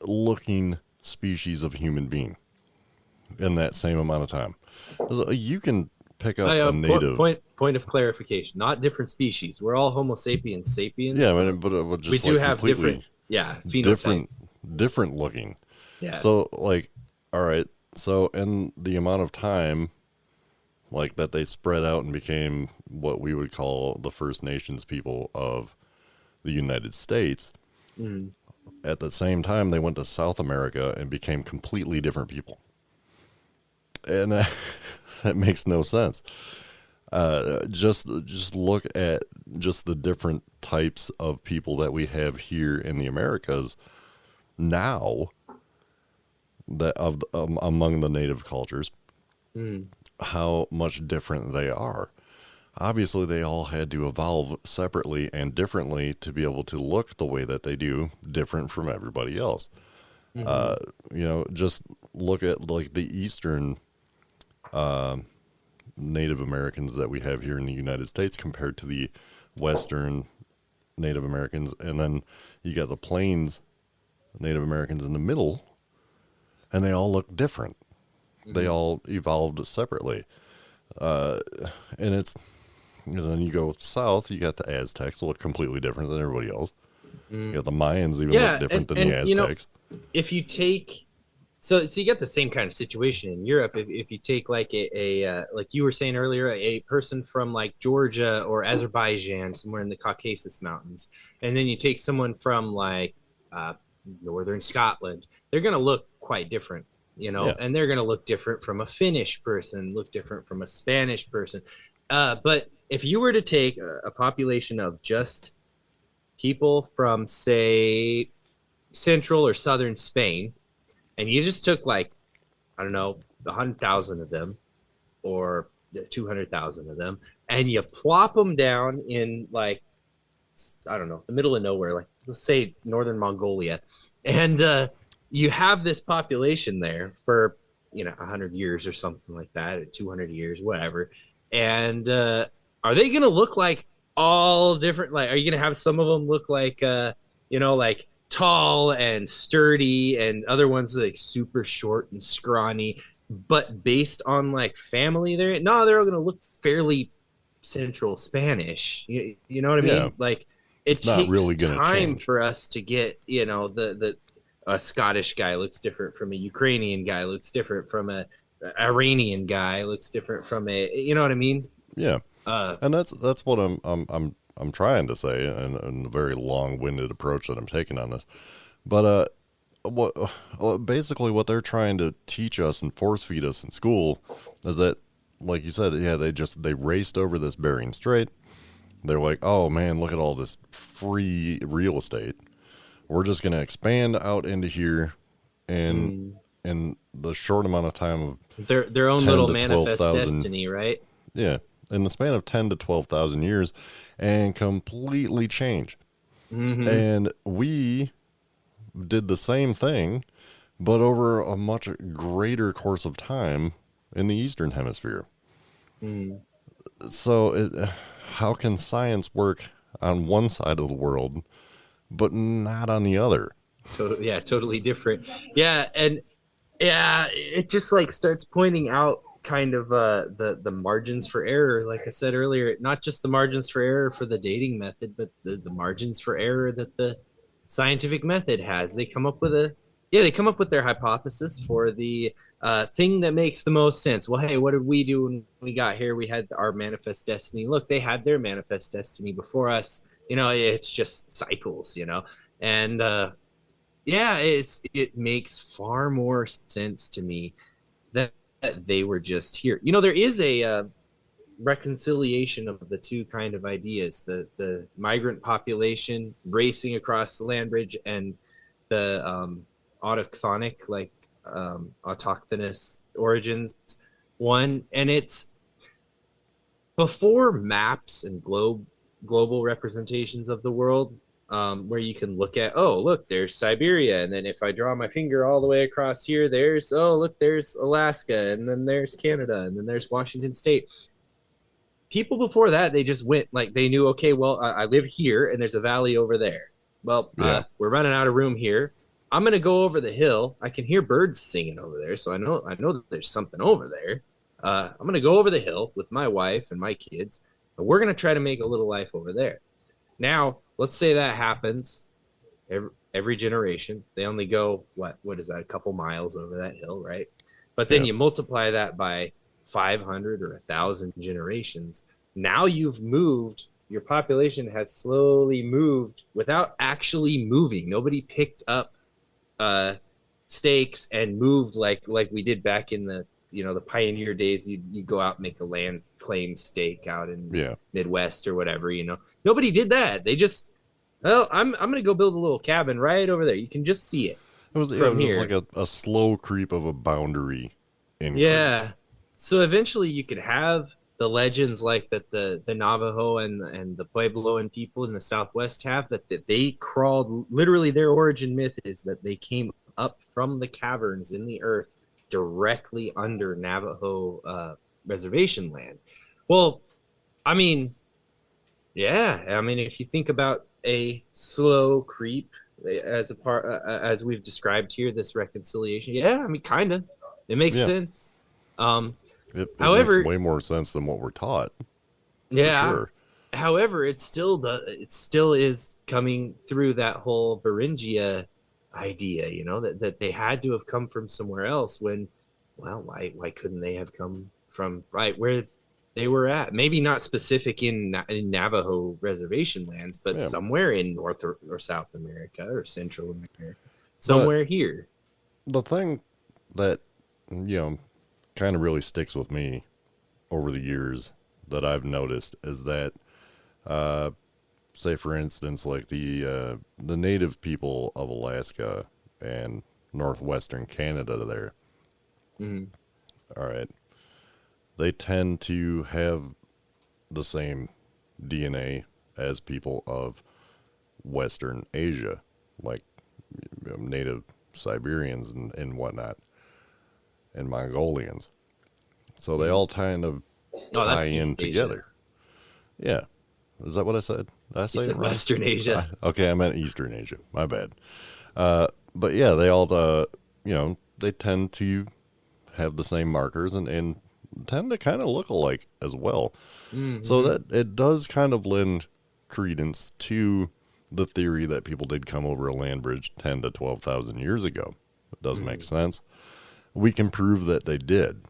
looking species of human being in that same amount of time. You can pick up a native... Point of clarification, not different species. We're all Homo sapiens sapiens. Yeah, but just we do have different phenotypes. Different looking. Yeah. So, like, all right, so in the amount of time like that they spread out and became what we would call the First Nations people of the United States, at the same time they went to South America and became completely different people. And that makes no sense. Just look at just the different types of people that we have here in the Americas now, that among the native cultures, how much different they are. Obviously, they all had to evolve separately and differently to be able to look the way that they do, different from everybody else. Just look at like the Eastern Native Americans that we have here in the United States compared to the Western Native Americans. And then you got the Plains Native Americans in the middle, and they all look different. They all evolved separately. And it's, then you go south, you got the Aztecs look completely different than everybody else. You got the Mayans even look different than the Aztecs. If you take, so you get the same kind of situation in Europe. If you take like a like you were saying earlier, a person from like Georgia or Azerbaijan, somewhere in the Caucasus Mountains, and then you take someone from like northern Scotland, they're going to look quite different. And they're going to look different from a Finnish person, look different from a Spanish person. But if you were to take a population of just people from, say, central or southern Spain, and you just took like, I don't know, 100,000 of them, or 200,000 of them, and you plop them down in like, I don't know, the middle of nowhere, like let's say northern Mongolia, and you have this population there for 100 years or something like that, or 200 years, whatever. And are they going to look like all different? Like, are you going to have some of them look like like tall and sturdy, and other ones like super short and scrawny? But based on like family, they're all going to look fairly Central Spanish. You know what I Yeah. mean? Like, it It's not takes really going to time change. for us to get, the a Scottish guy looks different from a Ukrainian guy, looks different from a Iranian guy, looks different from you know what I mean? Yeah. Uh, And that's what I'm trying to say in a very long-winded approach that I'm taking on this. But what basically what they're trying to teach us and force feed us in school is that, like you said, yeah, they raced over this Bering Strait. They're like, oh man, look at all this free real estate. We're just going to expand out into here, and mm, in the short amount of time of their own ten little to twelve manifest thousand, destiny, right? yeah, in the span of 10 to 12,000 years, and completely change. Mm-hmm. And we did the same thing, but over a much greater course of time in the Eastern Hemisphere. Mm. So, how can science work on one side of the world, but not on the other? Yeah, totally different. Yeah, and yeah, it just like starts pointing out kind of the margins for error, like I said earlier, not just the margins for error for the dating method, but the margins for error that the scientific method has. They come up with their hypothesis for the thing that makes the most sense. Well, hey, what did we do when we got here? We had our manifest destiny. Look, they had their manifest destiny before us. It's just cycles, and yeah, it makes far more sense to me that they were just here. There is a reconciliation of the two kind of ideas: the migrant population racing across the land bridge, and the autochthonic, like autochthonous origins one. And it's before maps and global representations of the world, where you can look at, oh, look, there's Siberia, and then if I draw my finger all the way across here, there's Alaska, and then there's Canada, and then there's Washington State. People before that, they just went like they knew, okay, well, I live here, and there's a valley over there. Well, Yeah. we're running out of room here. I'm gonna go over the hill. I can hear birds singing over there, so I know that there's something over there. I'm gonna go over the hill with my wife and my kids, and we're gonna try to make a little life over there. Now, let's say that happens every generation. They only go what is that, a couple miles over that hill, right? But then Yeah. you multiply that by 500 or 1,000 generations. Now you've moved. Your population has slowly moved without actually moving. Nobody picked up uh, stakes and moved like we did back in the pioneer days. You go out and make a land claim stake out in Yeah. Midwest or whatever. Nobody did that. They just, well, I'm gonna go build a little cabin right over there. You can just see it It from was just like here. a slow creep of a boundary increase. Yeah. So eventually you could have the legends like that the Navajo and the Puebloan people in the Southwest have, that they crawled, literally their origin myth is that they came up from the caverns in the earth directly under Navajo reservation land. Well, I mean, yeah, I mean, if you think about a slow creep as a part, as we've described here, this reconciliation, yeah, I mean, kind of, it makes Yeah. sense. Um, It makes However, way more sense than what we're taught, for yeah, sure. however, it still is coming through that whole Beringia idea, that they had to have come from somewhere else. When, well, why couldn't they have come from right where they were at? Maybe not specific in Navajo reservation lands, but Yeah. somewhere in North or South America or Central America, But somewhere here. the thing that, kind of really sticks with me over the years that I've noticed is that, say for instance, like the native people of Alaska and northwestern Canada there. Mhm. All right. they tend to have the same DNA as people of Western Asia, like native Siberians and whatnot, and Mongolians. So they all kind of Oh, tie that's in East Asia. together. Yeah. Is that what I said? Did I You say it said wrong? Western Asia. Okay, I meant Eastern Asia. My bad. But yeah, they all, they tend to have the same markers and tend to kind of look alike as well. So Mm-hmm. that it does kind of lend credence to the theory that people did come over a land bridge 10 to 12,000 years ago. It does make sense. We can prove that they did.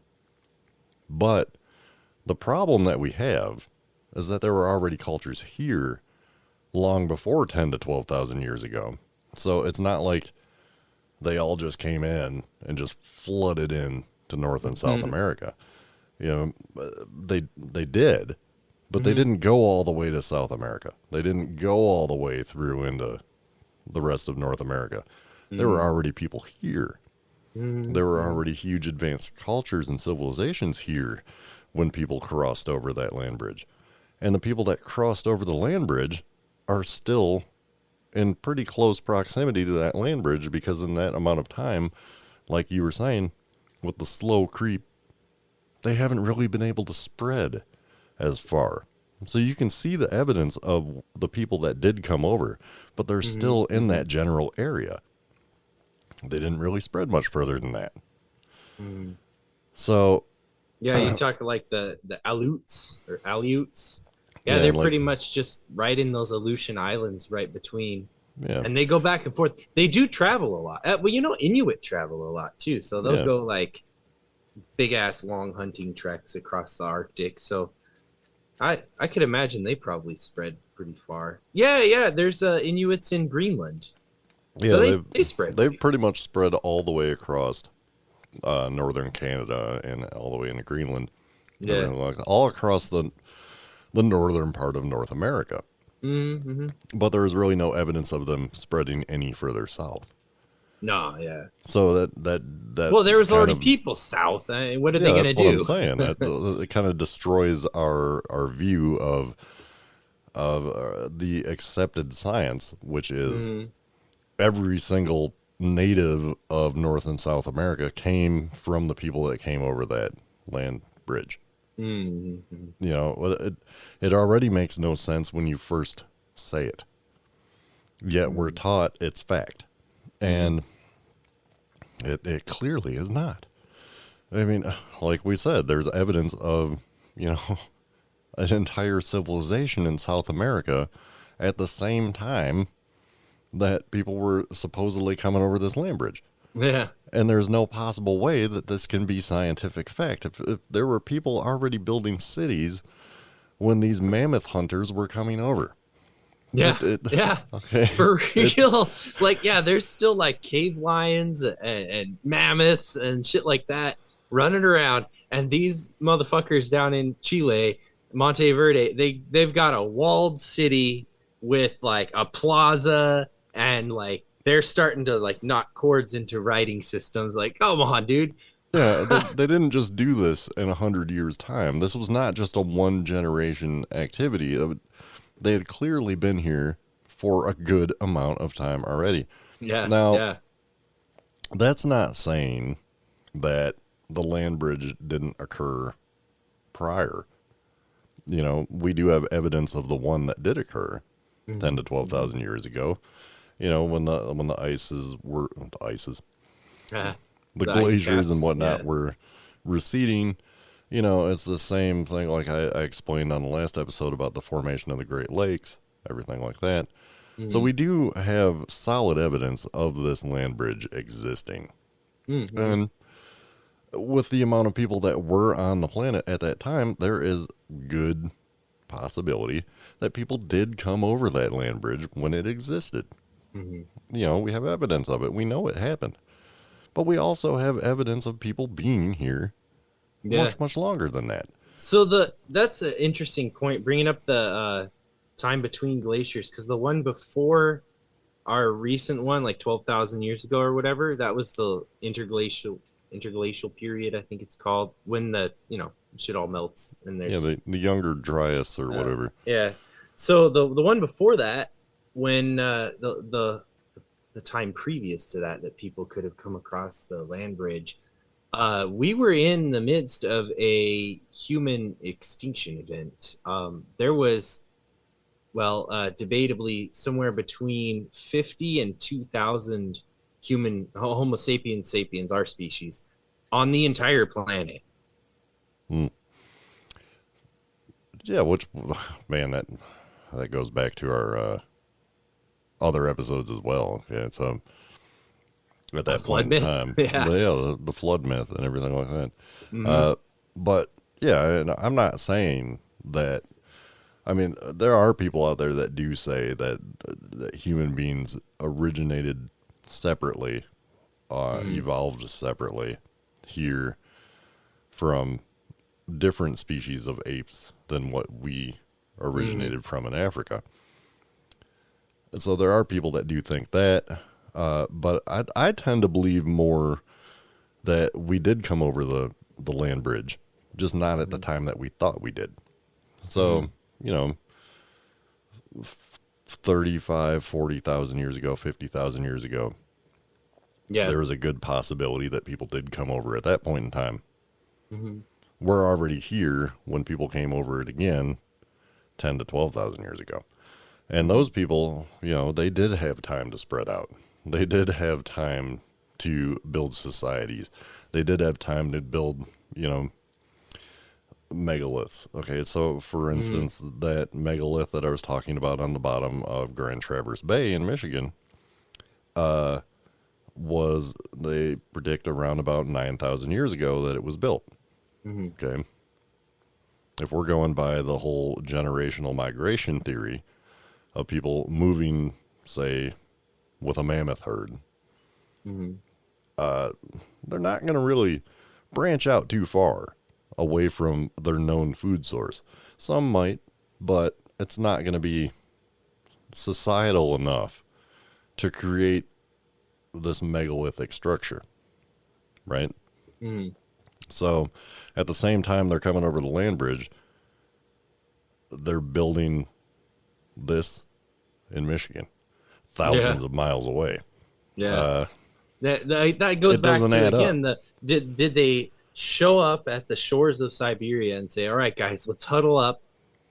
But the problem that we have is that there were already cultures here long before 10 to 12,000 years ago. So it's not like they all just came in and just flooded in to North and South America. You know, they did, but they didn't go all the way to South America. They didn't go all the way through into the rest of North America. There were already people here. There were already huge advanced cultures and civilizations here when people crossed over that land bridge. And the people that crossed over the land bridge are still in pretty close proximity to that land bridge, because in that amount of time, like you were saying, with the slow creep, they haven't really been able to spread as far. So you can see the evidence of the people that did come over, but they're still in that general area. They didn't really spread much further than that. So Yeah, you talk like the Aleuts or Aleuts. Yeah, yeah, they're like pretty much just right in those Aleutian islands right between. yeah, And they go back and forth. They do travel a lot. Well, Inuit travel a lot too. So they'll yeah. go like big ass long hunting treks across the Arctic. So I could imagine they probably spread pretty far. Yeah. There's Inuits in Greenland. So Yeah, they spread they've pretty pretty much spread all the way across northern Canada and all the way into Greenland, Yeah. everything like all across the northern part of North America. Mm-hmm. But there is really no evidence of them spreading any further south. No, yeah. So that Well, there was kind already of, people south. What are they yeah, gonna that's what I'm do? saying. That it kind of destroys our view of the accepted science, which is Mm, every single native of North and South America came from the people that came over that land bridge. mm, You know, it already makes no sense when you first say it. Yet we're taught it's fact. And it clearly is not. I mean, like we said, there's evidence of, you know, an entire civilization in South America at the same time that people were supposedly coming over this land bridge. yeah. And there's no possible way that this can be scientific fact. If there were people already building cities when these mammoth hunters were coming over. Yeah, yeah, Okay. for real. Like, yeah, there's still like cave lions and mammoths and shit like that running around. And these motherfuckers down in Chile, Monte Verde, they've got a walled city with like a plaza, and like they're starting to like knock cords into writing systems. Like, come on, dude. Yeah, they didn't just do this in 100 years' time. This was not just a one generation activity. They had clearly been here for a good amount of time already. Yeah, Now, yeah. that's not saying that the land bridge didn't occur prior. You know, we do have evidence of the one that did occur 10 to 12,000 years ago. You know, when the Uh, the the ice glaciers and caps, whatnot yeah. were receding. You know, it's the same thing like I explained on the last episode about the formation of the Great Lakes, everything like that. So Mm-hmm. we do have solid evidence of this land bridge existing. Mm-hmm. And with the amount of people that were on the planet at that time, there is good possibility that people did come over that land bridge when it existed. Mm-hmm. You know, we have evidence of it. We know it happened. But we also have evidence of people being here Yeah. much, much longer than that. So that's an interesting point, bringing up the time between glaciers, because the one before our recent one, like 12,000 years ago or whatever, that was the interglacial period, I think it's called, when the shit all melts, and Yeah, there's the younger Dryas or whatever. yeah. So the one before that, when the time previous to that people could have come across the land bridge, we were in the midst of a human extinction event. There was, well, debatably somewhere between 50 and 2,000 human Homo sapiens, our species, on the entire planet. Hmm. Yeah, which, man, that goes back to our other episodes as well. Yeah, it's at that Flood point in myth? time, Yeah. the flood myth and everything like that. Mm-hmm. But yeah, and I'm not saying that. I mean, there are people out there that do say that human beings originated separately, evolved separately here from different species of apes than what we originated from in Africa. And so there are people that do think that, but I tend to believe more that we did come over the land bridge, just not at the time that we thought we did. So, you know, 35, 40,000 years ago, 50,000 years ago, Yeah. there was a good possibility that people did come over at that point in time. Mm-hmm. We're already here when people came over it again 10 to 12,000 years ago. And those people, you know, they did have time to spread out. They did have time to build societies. They did have time to build, you know, megaliths. Okay, so for instance, that megalith that I was talking about on the bottom of Grand Traverse Bay in Michigan, was, they predict around about 9,000 years ago that it was built. Okay. If we're going by the whole generational migration theory of people moving, say, with a mammoth herd, they're not going to really branch out too far away from their known food source. Some might, but it's not going to be societal enough to create this megalithic structure, right? So at the same time they're coming over the land bridge, they're building this in Michigan, thousands of miles away. Yeah. That goes It back doesn't to, add again, up. did they show up at the shores of Siberia and say, all right, guys, let's huddle up.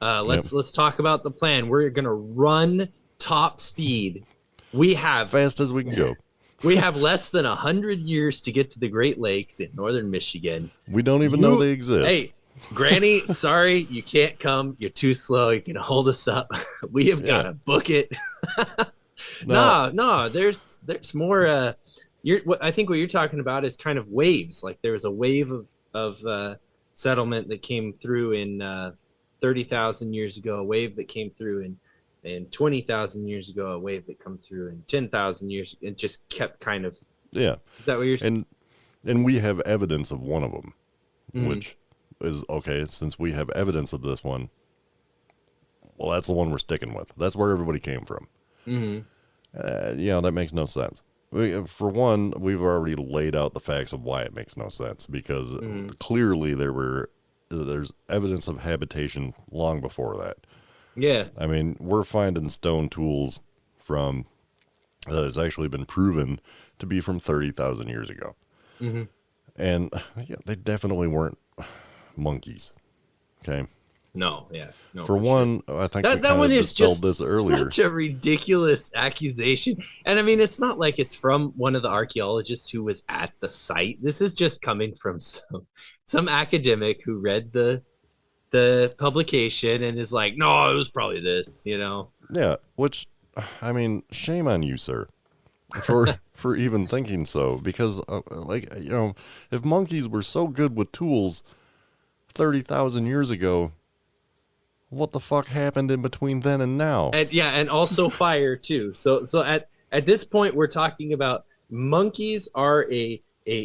Yep. Let's talk about the plan. We're gonna run top speed. We have Fast as we can go. we have less than 100 years to get to the Great Lakes in northern Michigan. We don't even know they exist. Hey, Granny, sorry, you can't come. You're too slow. You can hold us up. We have got to book it. No, there's more. I think what you're talking about is kind of waves. Like there was a wave of settlement that came through in 30,000 years ago. A wave that came through in 20,000 years ago. A wave that come through in 10,000 years. It just kept kind of. Yeah. Is that what you're saying? And we have evidence of one of them, which is okay. Since we have evidence of this one, well, that's the one we're sticking with. That's where everybody came from. You know, that makes no sense. For one, we've already laid out the facts of why it makes no sense, because clearly there's evidence of habitation long before that. Yeah. I mean, we're finding stone tools from that has actually been proven to be from 30,000 years ago. And yeah, they definitely weren't monkeys. Okay. No, yeah. No, For one, sure. I think That one is dispelled just this earlier. such a ridiculous accusation. And I mean, it's not like it's from one of the archaeologists who was at the site. This is just coming from some academic who read the publication and is like, no, it was probably this, you know? Yeah, which, I mean, shame on you, sir, for even thinking so. Because, like, you know, if monkeys were so good with tools 30,000 years ago, what the fuck happened in between then and now? And yeah, and also fire too. So at this point, we're talking about monkeys are a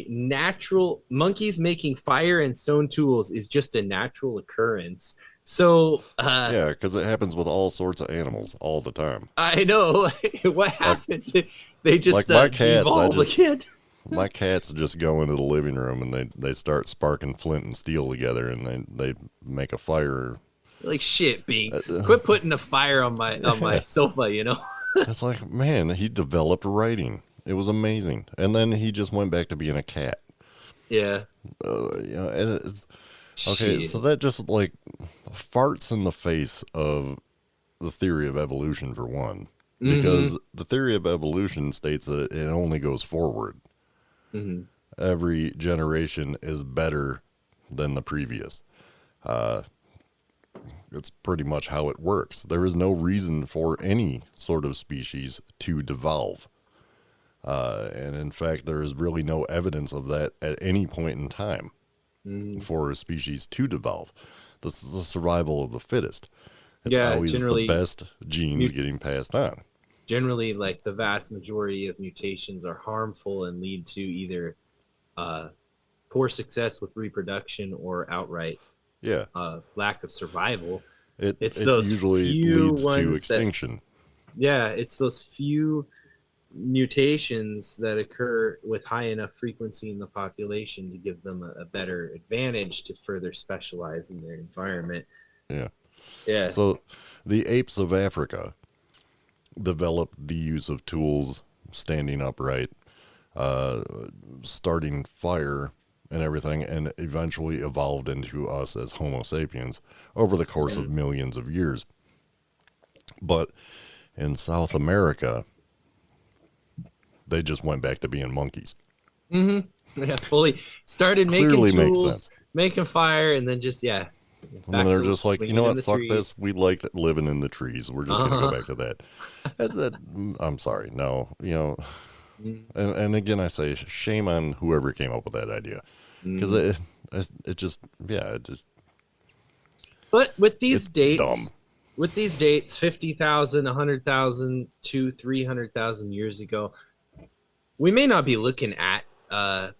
natural, monkeys making fire and stone tools is just a natural occurrence. So Yeah, because it happens with all sorts of animals all the time. I know what happened. They just like my cats, evolved again. My cats just go into the living room and they start sparking flint and steel together, and they make a fire. Like, shit, Binks, quit putting a fire on my sofa, you know? It's like, man, he developed writing. It was amazing. And then he just went back to being a cat. Yeah. And it's okay. Shit. So that just like farts in the face of the theory of evolution, for one, because the theory of evolution states that it only goes forward. Mm-hmm. Every generation is better than the previous. It's pretty much how it works. There is no reason for any sort of species to devolve. And in fact, there is really no evidence of that at any point in time for a species to devolve. This is the survival of the fittest. It's always the best genes getting passed on. Generally, like, the vast majority of mutations are harmful and lead to either poor success with reproduction or outright lack of survival. It those usually few leads to ones extinction. It's those few mutations that occur with high enough frequency in the population to give them a better advantage to further specialize in their environment. Yeah. So the apes of Africa developed the use of tools, standing upright, starting fire and everything, and eventually evolved into us as Homo sapiens over the course of millions of years. But in South America, they just went back to being monkeys. Mm-hmm. Yeah, fully started making Clearly tools, making fire, and then just and then they're just like, you know what, fuck this. We liked living in the trees. We're just gonna go back to that. That's it. I'm sorry, no, and again, I say shame on whoever came up with that idea, because it just. But with these dates, dumb. 50,000, 100,000 to 300,000 years ago, we may not be looking at an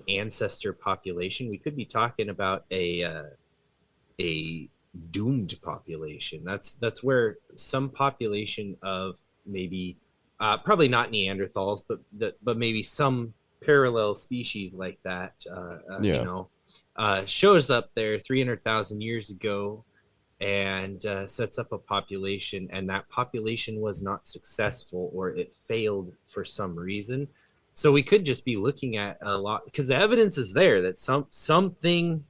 ancestor population. We could be talking about a doomed population. That's where some population of maybe probably not Neanderthals, but maybe some parallel species like that, shows up there 300,000 years ago and sets up a population, and that population was not successful, or it failed for some reason. So we could just be looking at a lot, because the evidence is there that something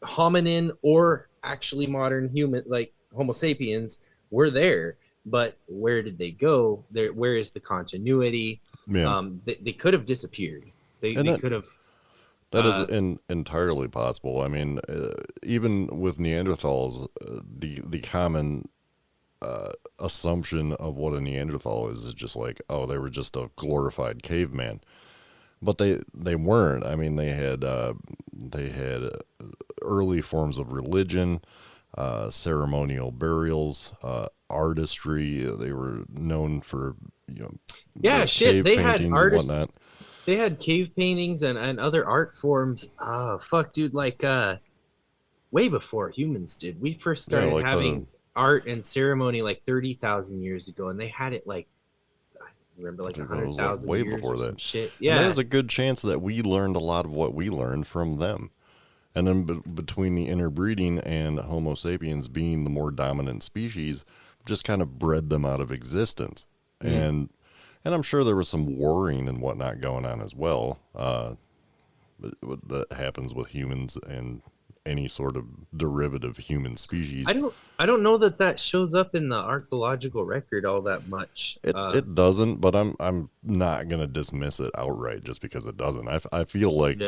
hominin or actually modern human like Homo sapiens were there, but where did they go? Where is the continuity? They could have disappeared. They could have. That is entirely possible. I mean, even with Neanderthals, the common assumption of what a Neanderthal is just like, oh, they were just a glorified caveman. But they weren't. I mean, they had early forms of religion, ceremonial burials, artistry. They were known for cave They paintings had artists. and whatnot. They had cave paintings and other art forms. Dude, like way before humans did. We first started having art and ceremony like 30,000 years ago, and they had it like, I remember, like 100,000 way years before or that. some shit. Yeah, and there's a good chance that we learned a lot of what we learned from them. And then between the interbreeding and Homo sapiens being the more dominant species, just kind of bred them out of existence. And I'm sure there was some warring and whatnot going on as well. That happens with humans and any sort of derivative human species. I don't know that shows up in the archaeological record all that much. It doesn't, but I'm not gonna dismiss it outright just because it doesn't. I feel like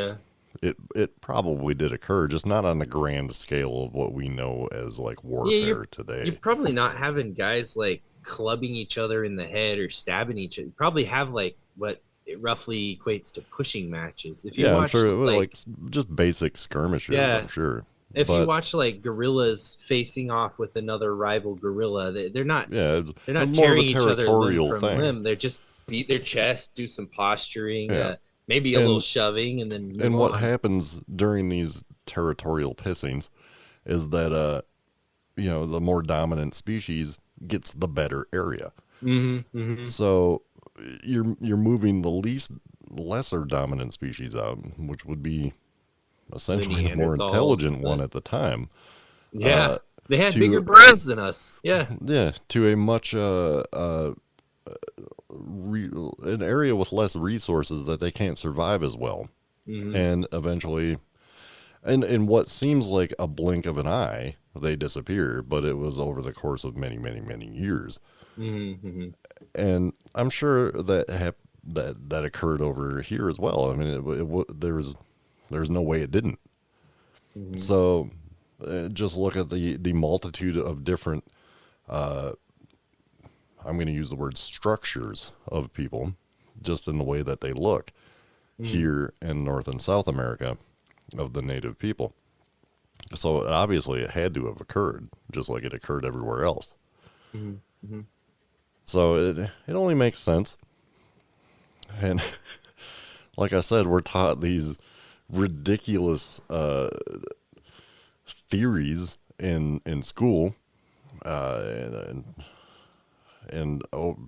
it probably did occur, just not on the grand scale of what we know as like warfare today. You're probably not having guys like clubbing each other in the head or stabbing each other. You probably have like what it roughly equates to pushing matches. If you watch, I'm sure it was like just basic skirmishes. I'm sure. If you watch like gorillas facing off with another rival gorilla, they're not tearing each other limb from limb. They're just beat their chest, do some posturing, maybe a little shoving, and then move on. What happens during these territorial pissings is that the more dominant species gets the better area. So you're moving the least lesser dominant species out, which would be essentially the more Neanderthals, intelligent one at the time. yeah, they had bigger To brains than us. Yeah. yeah, to a much an area with less resources that they can't survive as well, Mm-hmm. and eventually, and in what seems like a blink of an eye, they disappear. But it was over the course of many, many, many years, Mm-hmm. and I'm sure that occurred over here as well. I mean, there's no way it didn't. Mm-hmm. So just look at the multitude of different, I'm going to use the word structures of people, just in the way that they look Mm-hmm. here in North and South America of the native people. So obviously it had to have occurred, just like it occurred everywhere else. Mm-hmm. So it only makes sense. And like I said, we're taught these ridiculous theories in school, and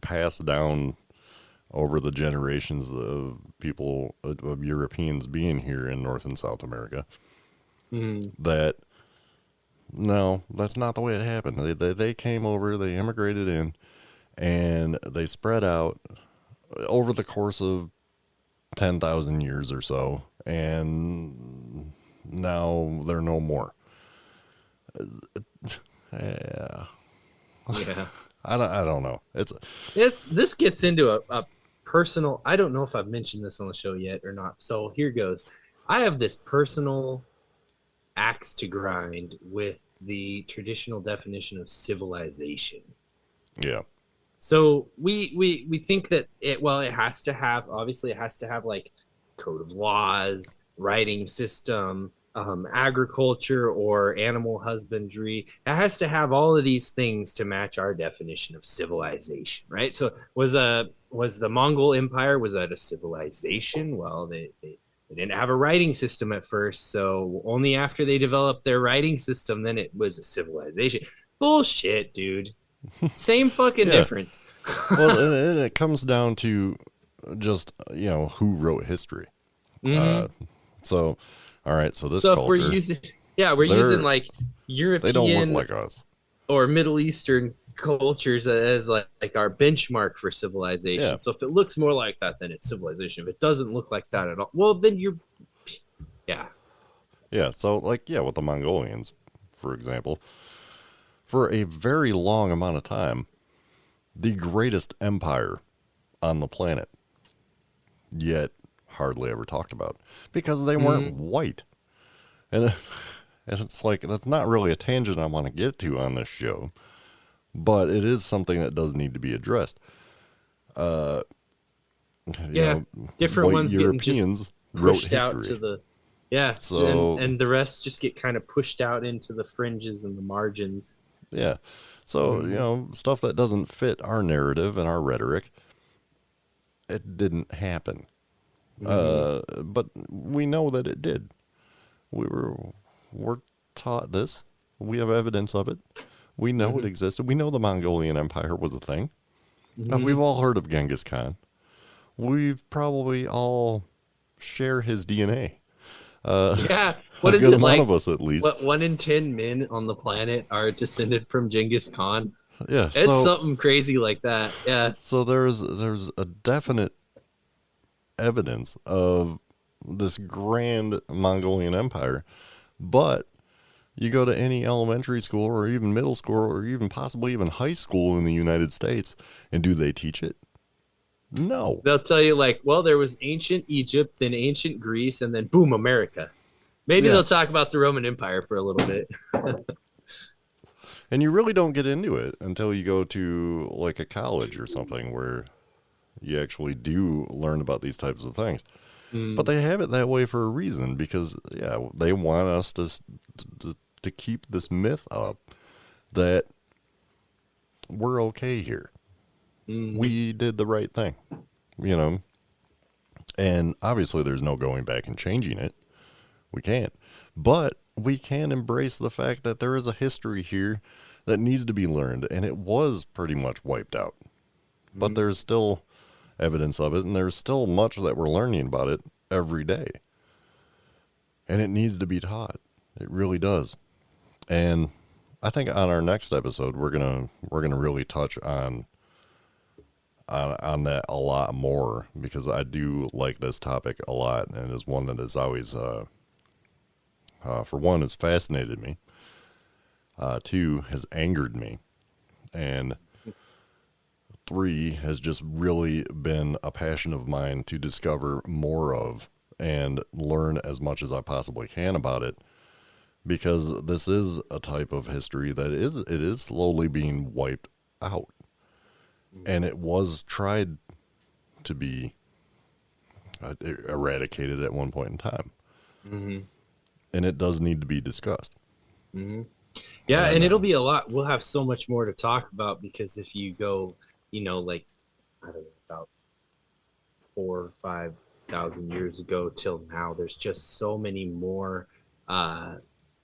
passed down over the generations of people, of Europeans being here in North and South America, Mm-hmm. that no, that's not the way it happened. They came over, they immigrated in, and they spread out over the course of 10,000 years or so, and now they're no more. Yeah. Yeah. I don't know. This gets into a personal. I don't know if I've mentioned this on the show yet or not. So here goes. I have this personal axe to grind with the traditional definition of civilization. Yeah. So we think that it has to have, obviously it has to have like code of laws, writing system, agriculture or animal husbandry. It has to have all of these things to match our definition of civilization, right? So was the Mongol Empire, was that a civilization? Well, they didn't have a writing system at first, so only after they developed their writing system, then it was a civilization. Bullshit, dude. Same fucking Yeah. difference. Well, and it comes down to just, who wrote history. Mm-hmm. So, all right, so this So if we're culture, using, yeah, we're using they're like they don't look European like us. or Middle Eastern cultures as like our benchmark for Yeah. civilization. So if it looks more like that, then it's civilization. If it doesn't look like that at all, well, then yeah. Yeah, so with the Mongolians, for example, for a very long amount of time, the greatest empire on the planet, yet hardly ever talked about because they weren't Mm-hmm. white. And it's like, that's not really a tangent I want to get to on this show, but it is something that does need to be addressed. Uh, Yeah, different White ones getting just Europeans wrote pushed out history. to the yeah, So, and the rest just get kind of pushed out into the fringes and the margins. yeah. So, Mm-hmm. stuff that doesn't fit our narrative and our rhetoric, it didn't happen. Mm-hmm. But we know that it did. We're taught this. We have evidence of it. We know it Mm-hmm. existed. We know the Mongolian Empire was a thing. Mm-hmm. We've all heard of Genghis Khan. We've probably all share his DNA. Yeah, A what is good it amount like? of us, at least. What 1 in 10 men on the planet are descended from Genghis Khan? Yeah. It's So, something crazy like that. Yeah. there's a definite evidence of this grand Mongolian Empire, but you go to any elementary school or even middle school or even possibly even high school in the United States, and do they teach it? No. They'll tell you like, well, there was ancient Egypt, then ancient Greece, and then boom, America. Maybe Yeah. they'll talk about the Roman Empire for a little bit. And you really don't get into it until you go to like a college or something where you actually do learn about these types of things. But Mm, they have it that way for a reason because, yeah, they want us to keep this myth up that we're okay here. mm, We did the right thing, you know. And obviously, there's no going back and changing it. We can't. But we can embrace the fact that there is a history here that needs to be learned, and it was pretty much wiped out. But mm. there's still evidence of it, and there's still much that we're learning about it every day. And it needs to be taught. It really does. And I think on our next episode we're gonna really touch on that a lot more, because I do like this topic a lot, and is one that has always for one, has fascinated me. Two, has angered me, and three, has just really been a passion of mine to discover more of and learn as much as I possibly can about it, because this is a type of history that is slowly being wiped out, and it was tried to be eradicated at one point in time, and it does need to be discussed. Yeah, and it'll be a lot. We'll have so much more to talk about, because if you go, like, I don't know, about 4,000 or 5,000 years ago till now, there's just so many more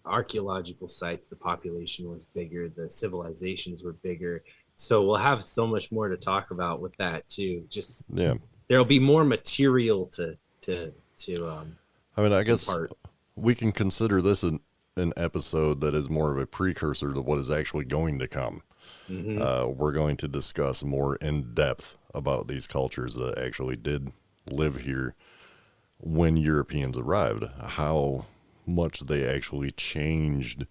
archaeological sites. The population was bigger, the civilizations were bigger, so we'll have so much more to talk about with that too. Just there'll be more material to I mean, I guess impart. we can consider this an episode that is more of a precursor to what is actually going to come. We're going to discuss more in depth about these cultures that actually did live here when Europeans arrived, how much they actually changed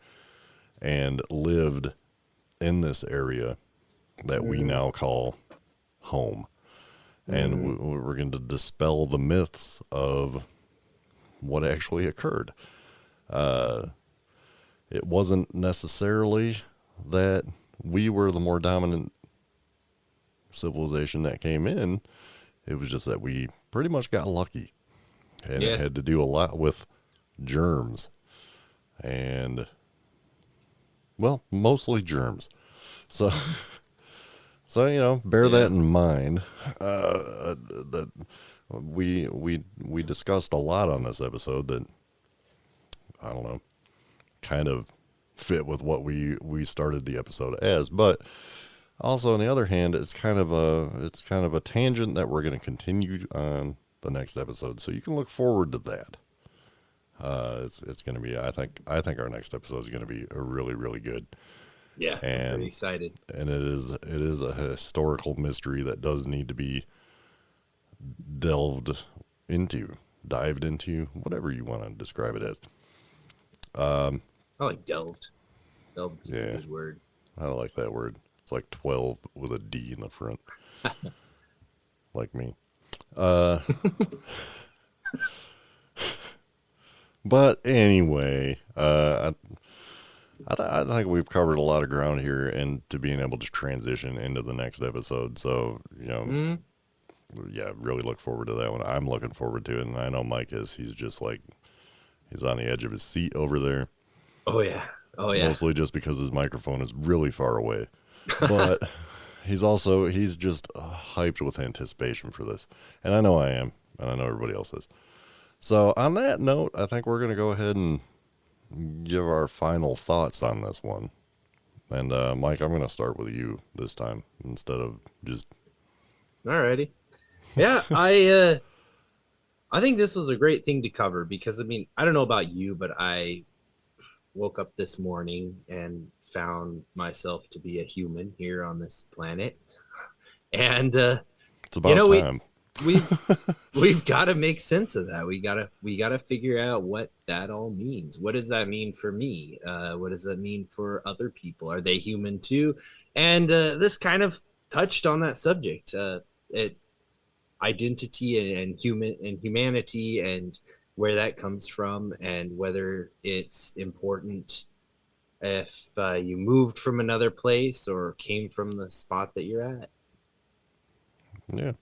and lived in this area that we now call home. And we're going to dispel the myths of what actually occurred. It wasn't necessarily that we were the more dominant civilization that came in. It was just that we pretty much got lucky, and it had to do a lot with germs, and, well, mostly germs. So, bear that in mind. That we discussed a lot on this episode that, I don't know, kind of fit with what we started the episode as, but also on the other hand, it's kind of a tangent that we're going to continue on the next episode, so you can look forward to that. It's going to be, I think our next episode is going to be really, really good. Yeah, I'm pretty excited. And it is a historical mystery that does need to be dived into, whatever you want to describe it as. I like delved. Delved is a good word. I like that word. It's like 12 with a D in the front. Like me. But anyway, I think we've covered a lot of ground here, and to being able to transition into the next episode. So, really look forward to that one. I'm looking forward to it, and I know Mike is. He's just like, he's on the edge of his seat over there. Oh yeah. Mostly just because his microphone is really far away. But he's just hyped with anticipation for this. And I know I am, and I know everybody else is. So on that note, I think we're going to go ahead and give our final thoughts on this one. And Mike, I'm going to start with you this time instead of just... Alrighty. Yeah, I think this was a great thing to cover, because, I mean, I don't know about you, but I woke up this morning and found myself to be a human here on this planet. And it's about time. We've got to make sense of that. We gotta figure out what that all means. What does that mean for me? What does that mean for other people? Are they human too? And this kind of touched on that subject. Identity and humanity, and where that comes from, and whether it's important if you moved from another place or came from the spot that you're at. Yeah.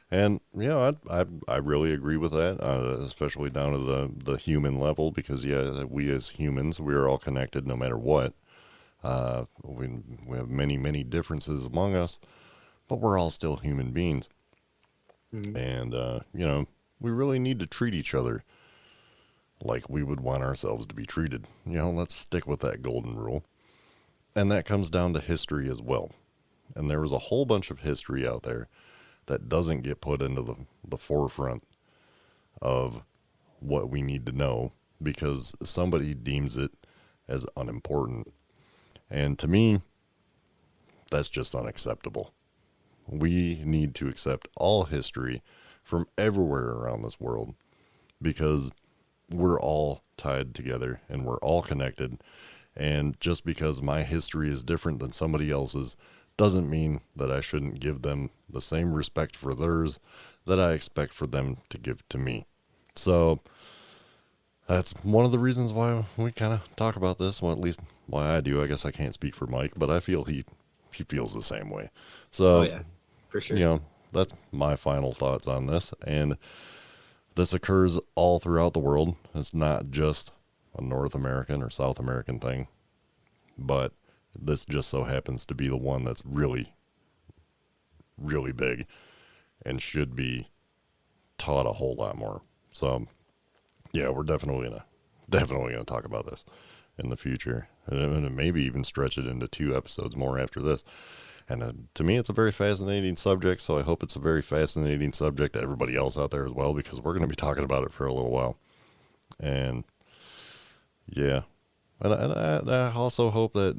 And, I really agree with that, especially down to the human level, because, we as humans, we are all connected no matter what. We have many, many differences among us, but we're all still human beings. And, we really need to treat each other like we would want ourselves to be treated. Let's stick with that golden rule. And that comes down to history as well. And there was a whole bunch of history out there that doesn't get put into the forefront of what we need to know because somebody deems it as unimportant. And to me, that's just unacceptable. We need to accept all history from everywhere around this world because we're all tied together and we're all connected. And just because my history is different than somebody else's doesn't mean that I shouldn't give them the same respect for theirs that I expect for them to give to me. So that's one of the reasons why we kind of talk about this. Well, at least why I do. I guess I can't speak for Mike, but I feel he feels the same way. So, Oh yeah, for sure. you know, that's my final thoughts on this. And this occurs all throughout the world. It's not just a North American or South American thing, but this just so happens to be the one that's really, really big and should be taught a whole lot more. So, yeah, we're definitely gonna talk about this in the future, and maybe even stretch it into 2 episodes more after this. And to me, it's a very fascinating subject, so I hope it's a very fascinating subject to everybody else out there as well, because we're going to be talking about it for a little while. And yeah, and I also hope that,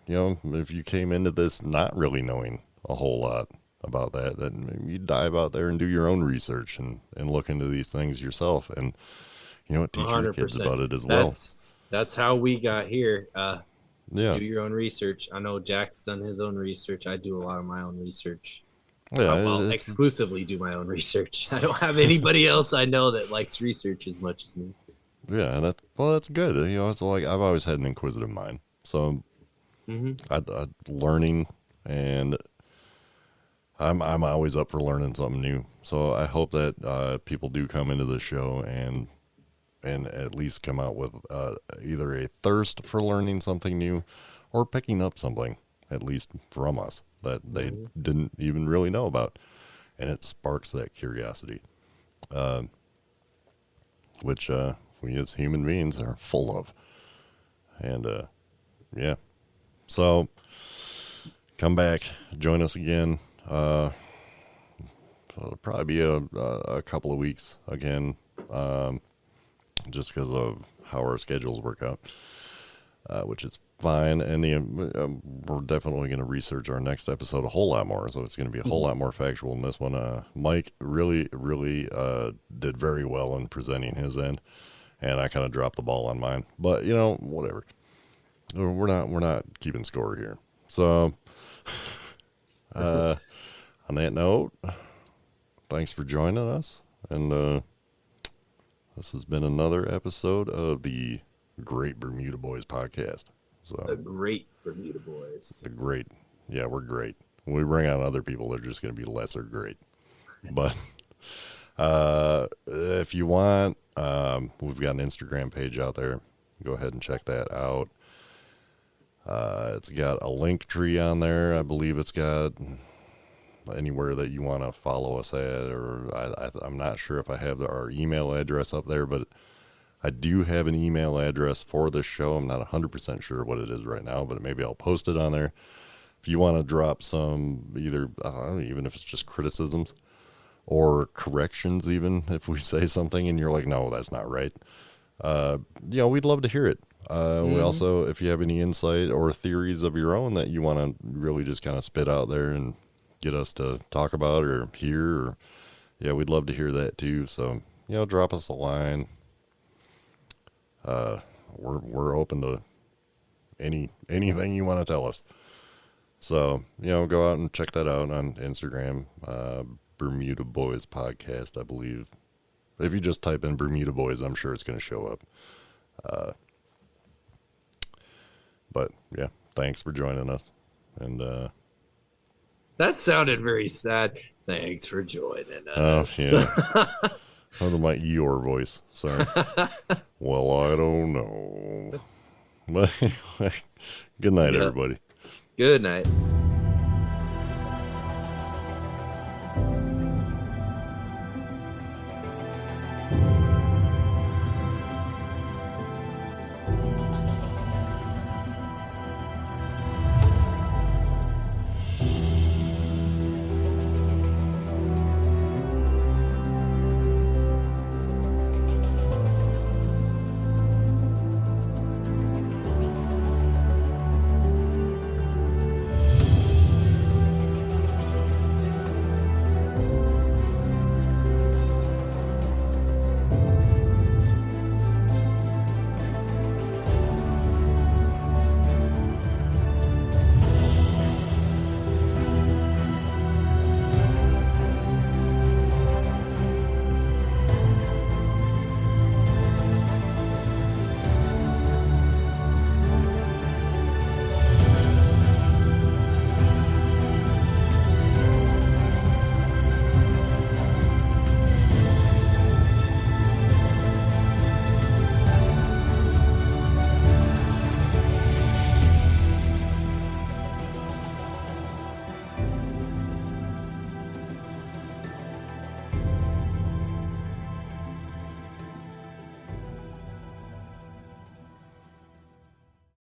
you know, if you came into this not really knowing a whole lot about that, that maybe you dive out there and do your own research and look into these things yourself, and, you know, teach your kids 100%. about it as well. That's how we got here. Yeah. Do your own research. I know Jack's done his own research. I do a lot of my own research. Yeah, Well, exclusively do my own research. I don't have anybody else I know that likes research as much as me. yeah, and that's good. You know, it's like I've always had an inquisitive mind, so I learning, and I'm always up for learning something new. So I hope that people do come into the show and at least come out with either a thirst for learning something new or picking up something, at least from us, that they didn't even really know about. And it sparks that curiosity, which we as human beings are full of. And yeah, so come back, join us again. It'll probably be a couple of weeks again, just because of how our schedules work out, which is fine. And we're definitely going to research our next episode a whole lot more, so it's going to be a whole lot more factual than this one. Mike really did very well in presenting his end, and I kind of dropped the ball on mine. But, you know, whatever. We're not keeping score here. So on that note, thanks for joining us, and this has been another episode of the Great Bermuda Boys podcast. So The Great Bermuda Boys. Yeah, we're great. When we bring on other people, they're just going to be lesser great. But if you want, we've got an Instagram page out there. Go ahead and check that out. It's got a link tree on there. I believe it's got anywhere that you want to follow us at, or I'm not sure if I have our email address up there, but I do have an email address for this show. I'm not 100% sure what it is right now, but maybe I'll post it on there. If you want to drop some, either, even if it's just criticisms or corrections, even if we say something and you're like, no, that's not right. We'd love to hear it. We also, if you have any insight or theories of your own that you want to really just kind of spit out there and get us to talk about or hear, we'd love to hear that too. So, drop us a line. We're open to anything you want to tell us. So, go out and check that out on Instagram, Bermuda Boys Podcast, I believe. If you just type in Bermuda Boys, I'm sure it's going to show up. But yeah, thanks for joining us. And that sounded very sad. Thanks for joining Oh us. yeah, that was my Eeyore voice. Sorry. Well, I don't know. But good night, everybody. Good night.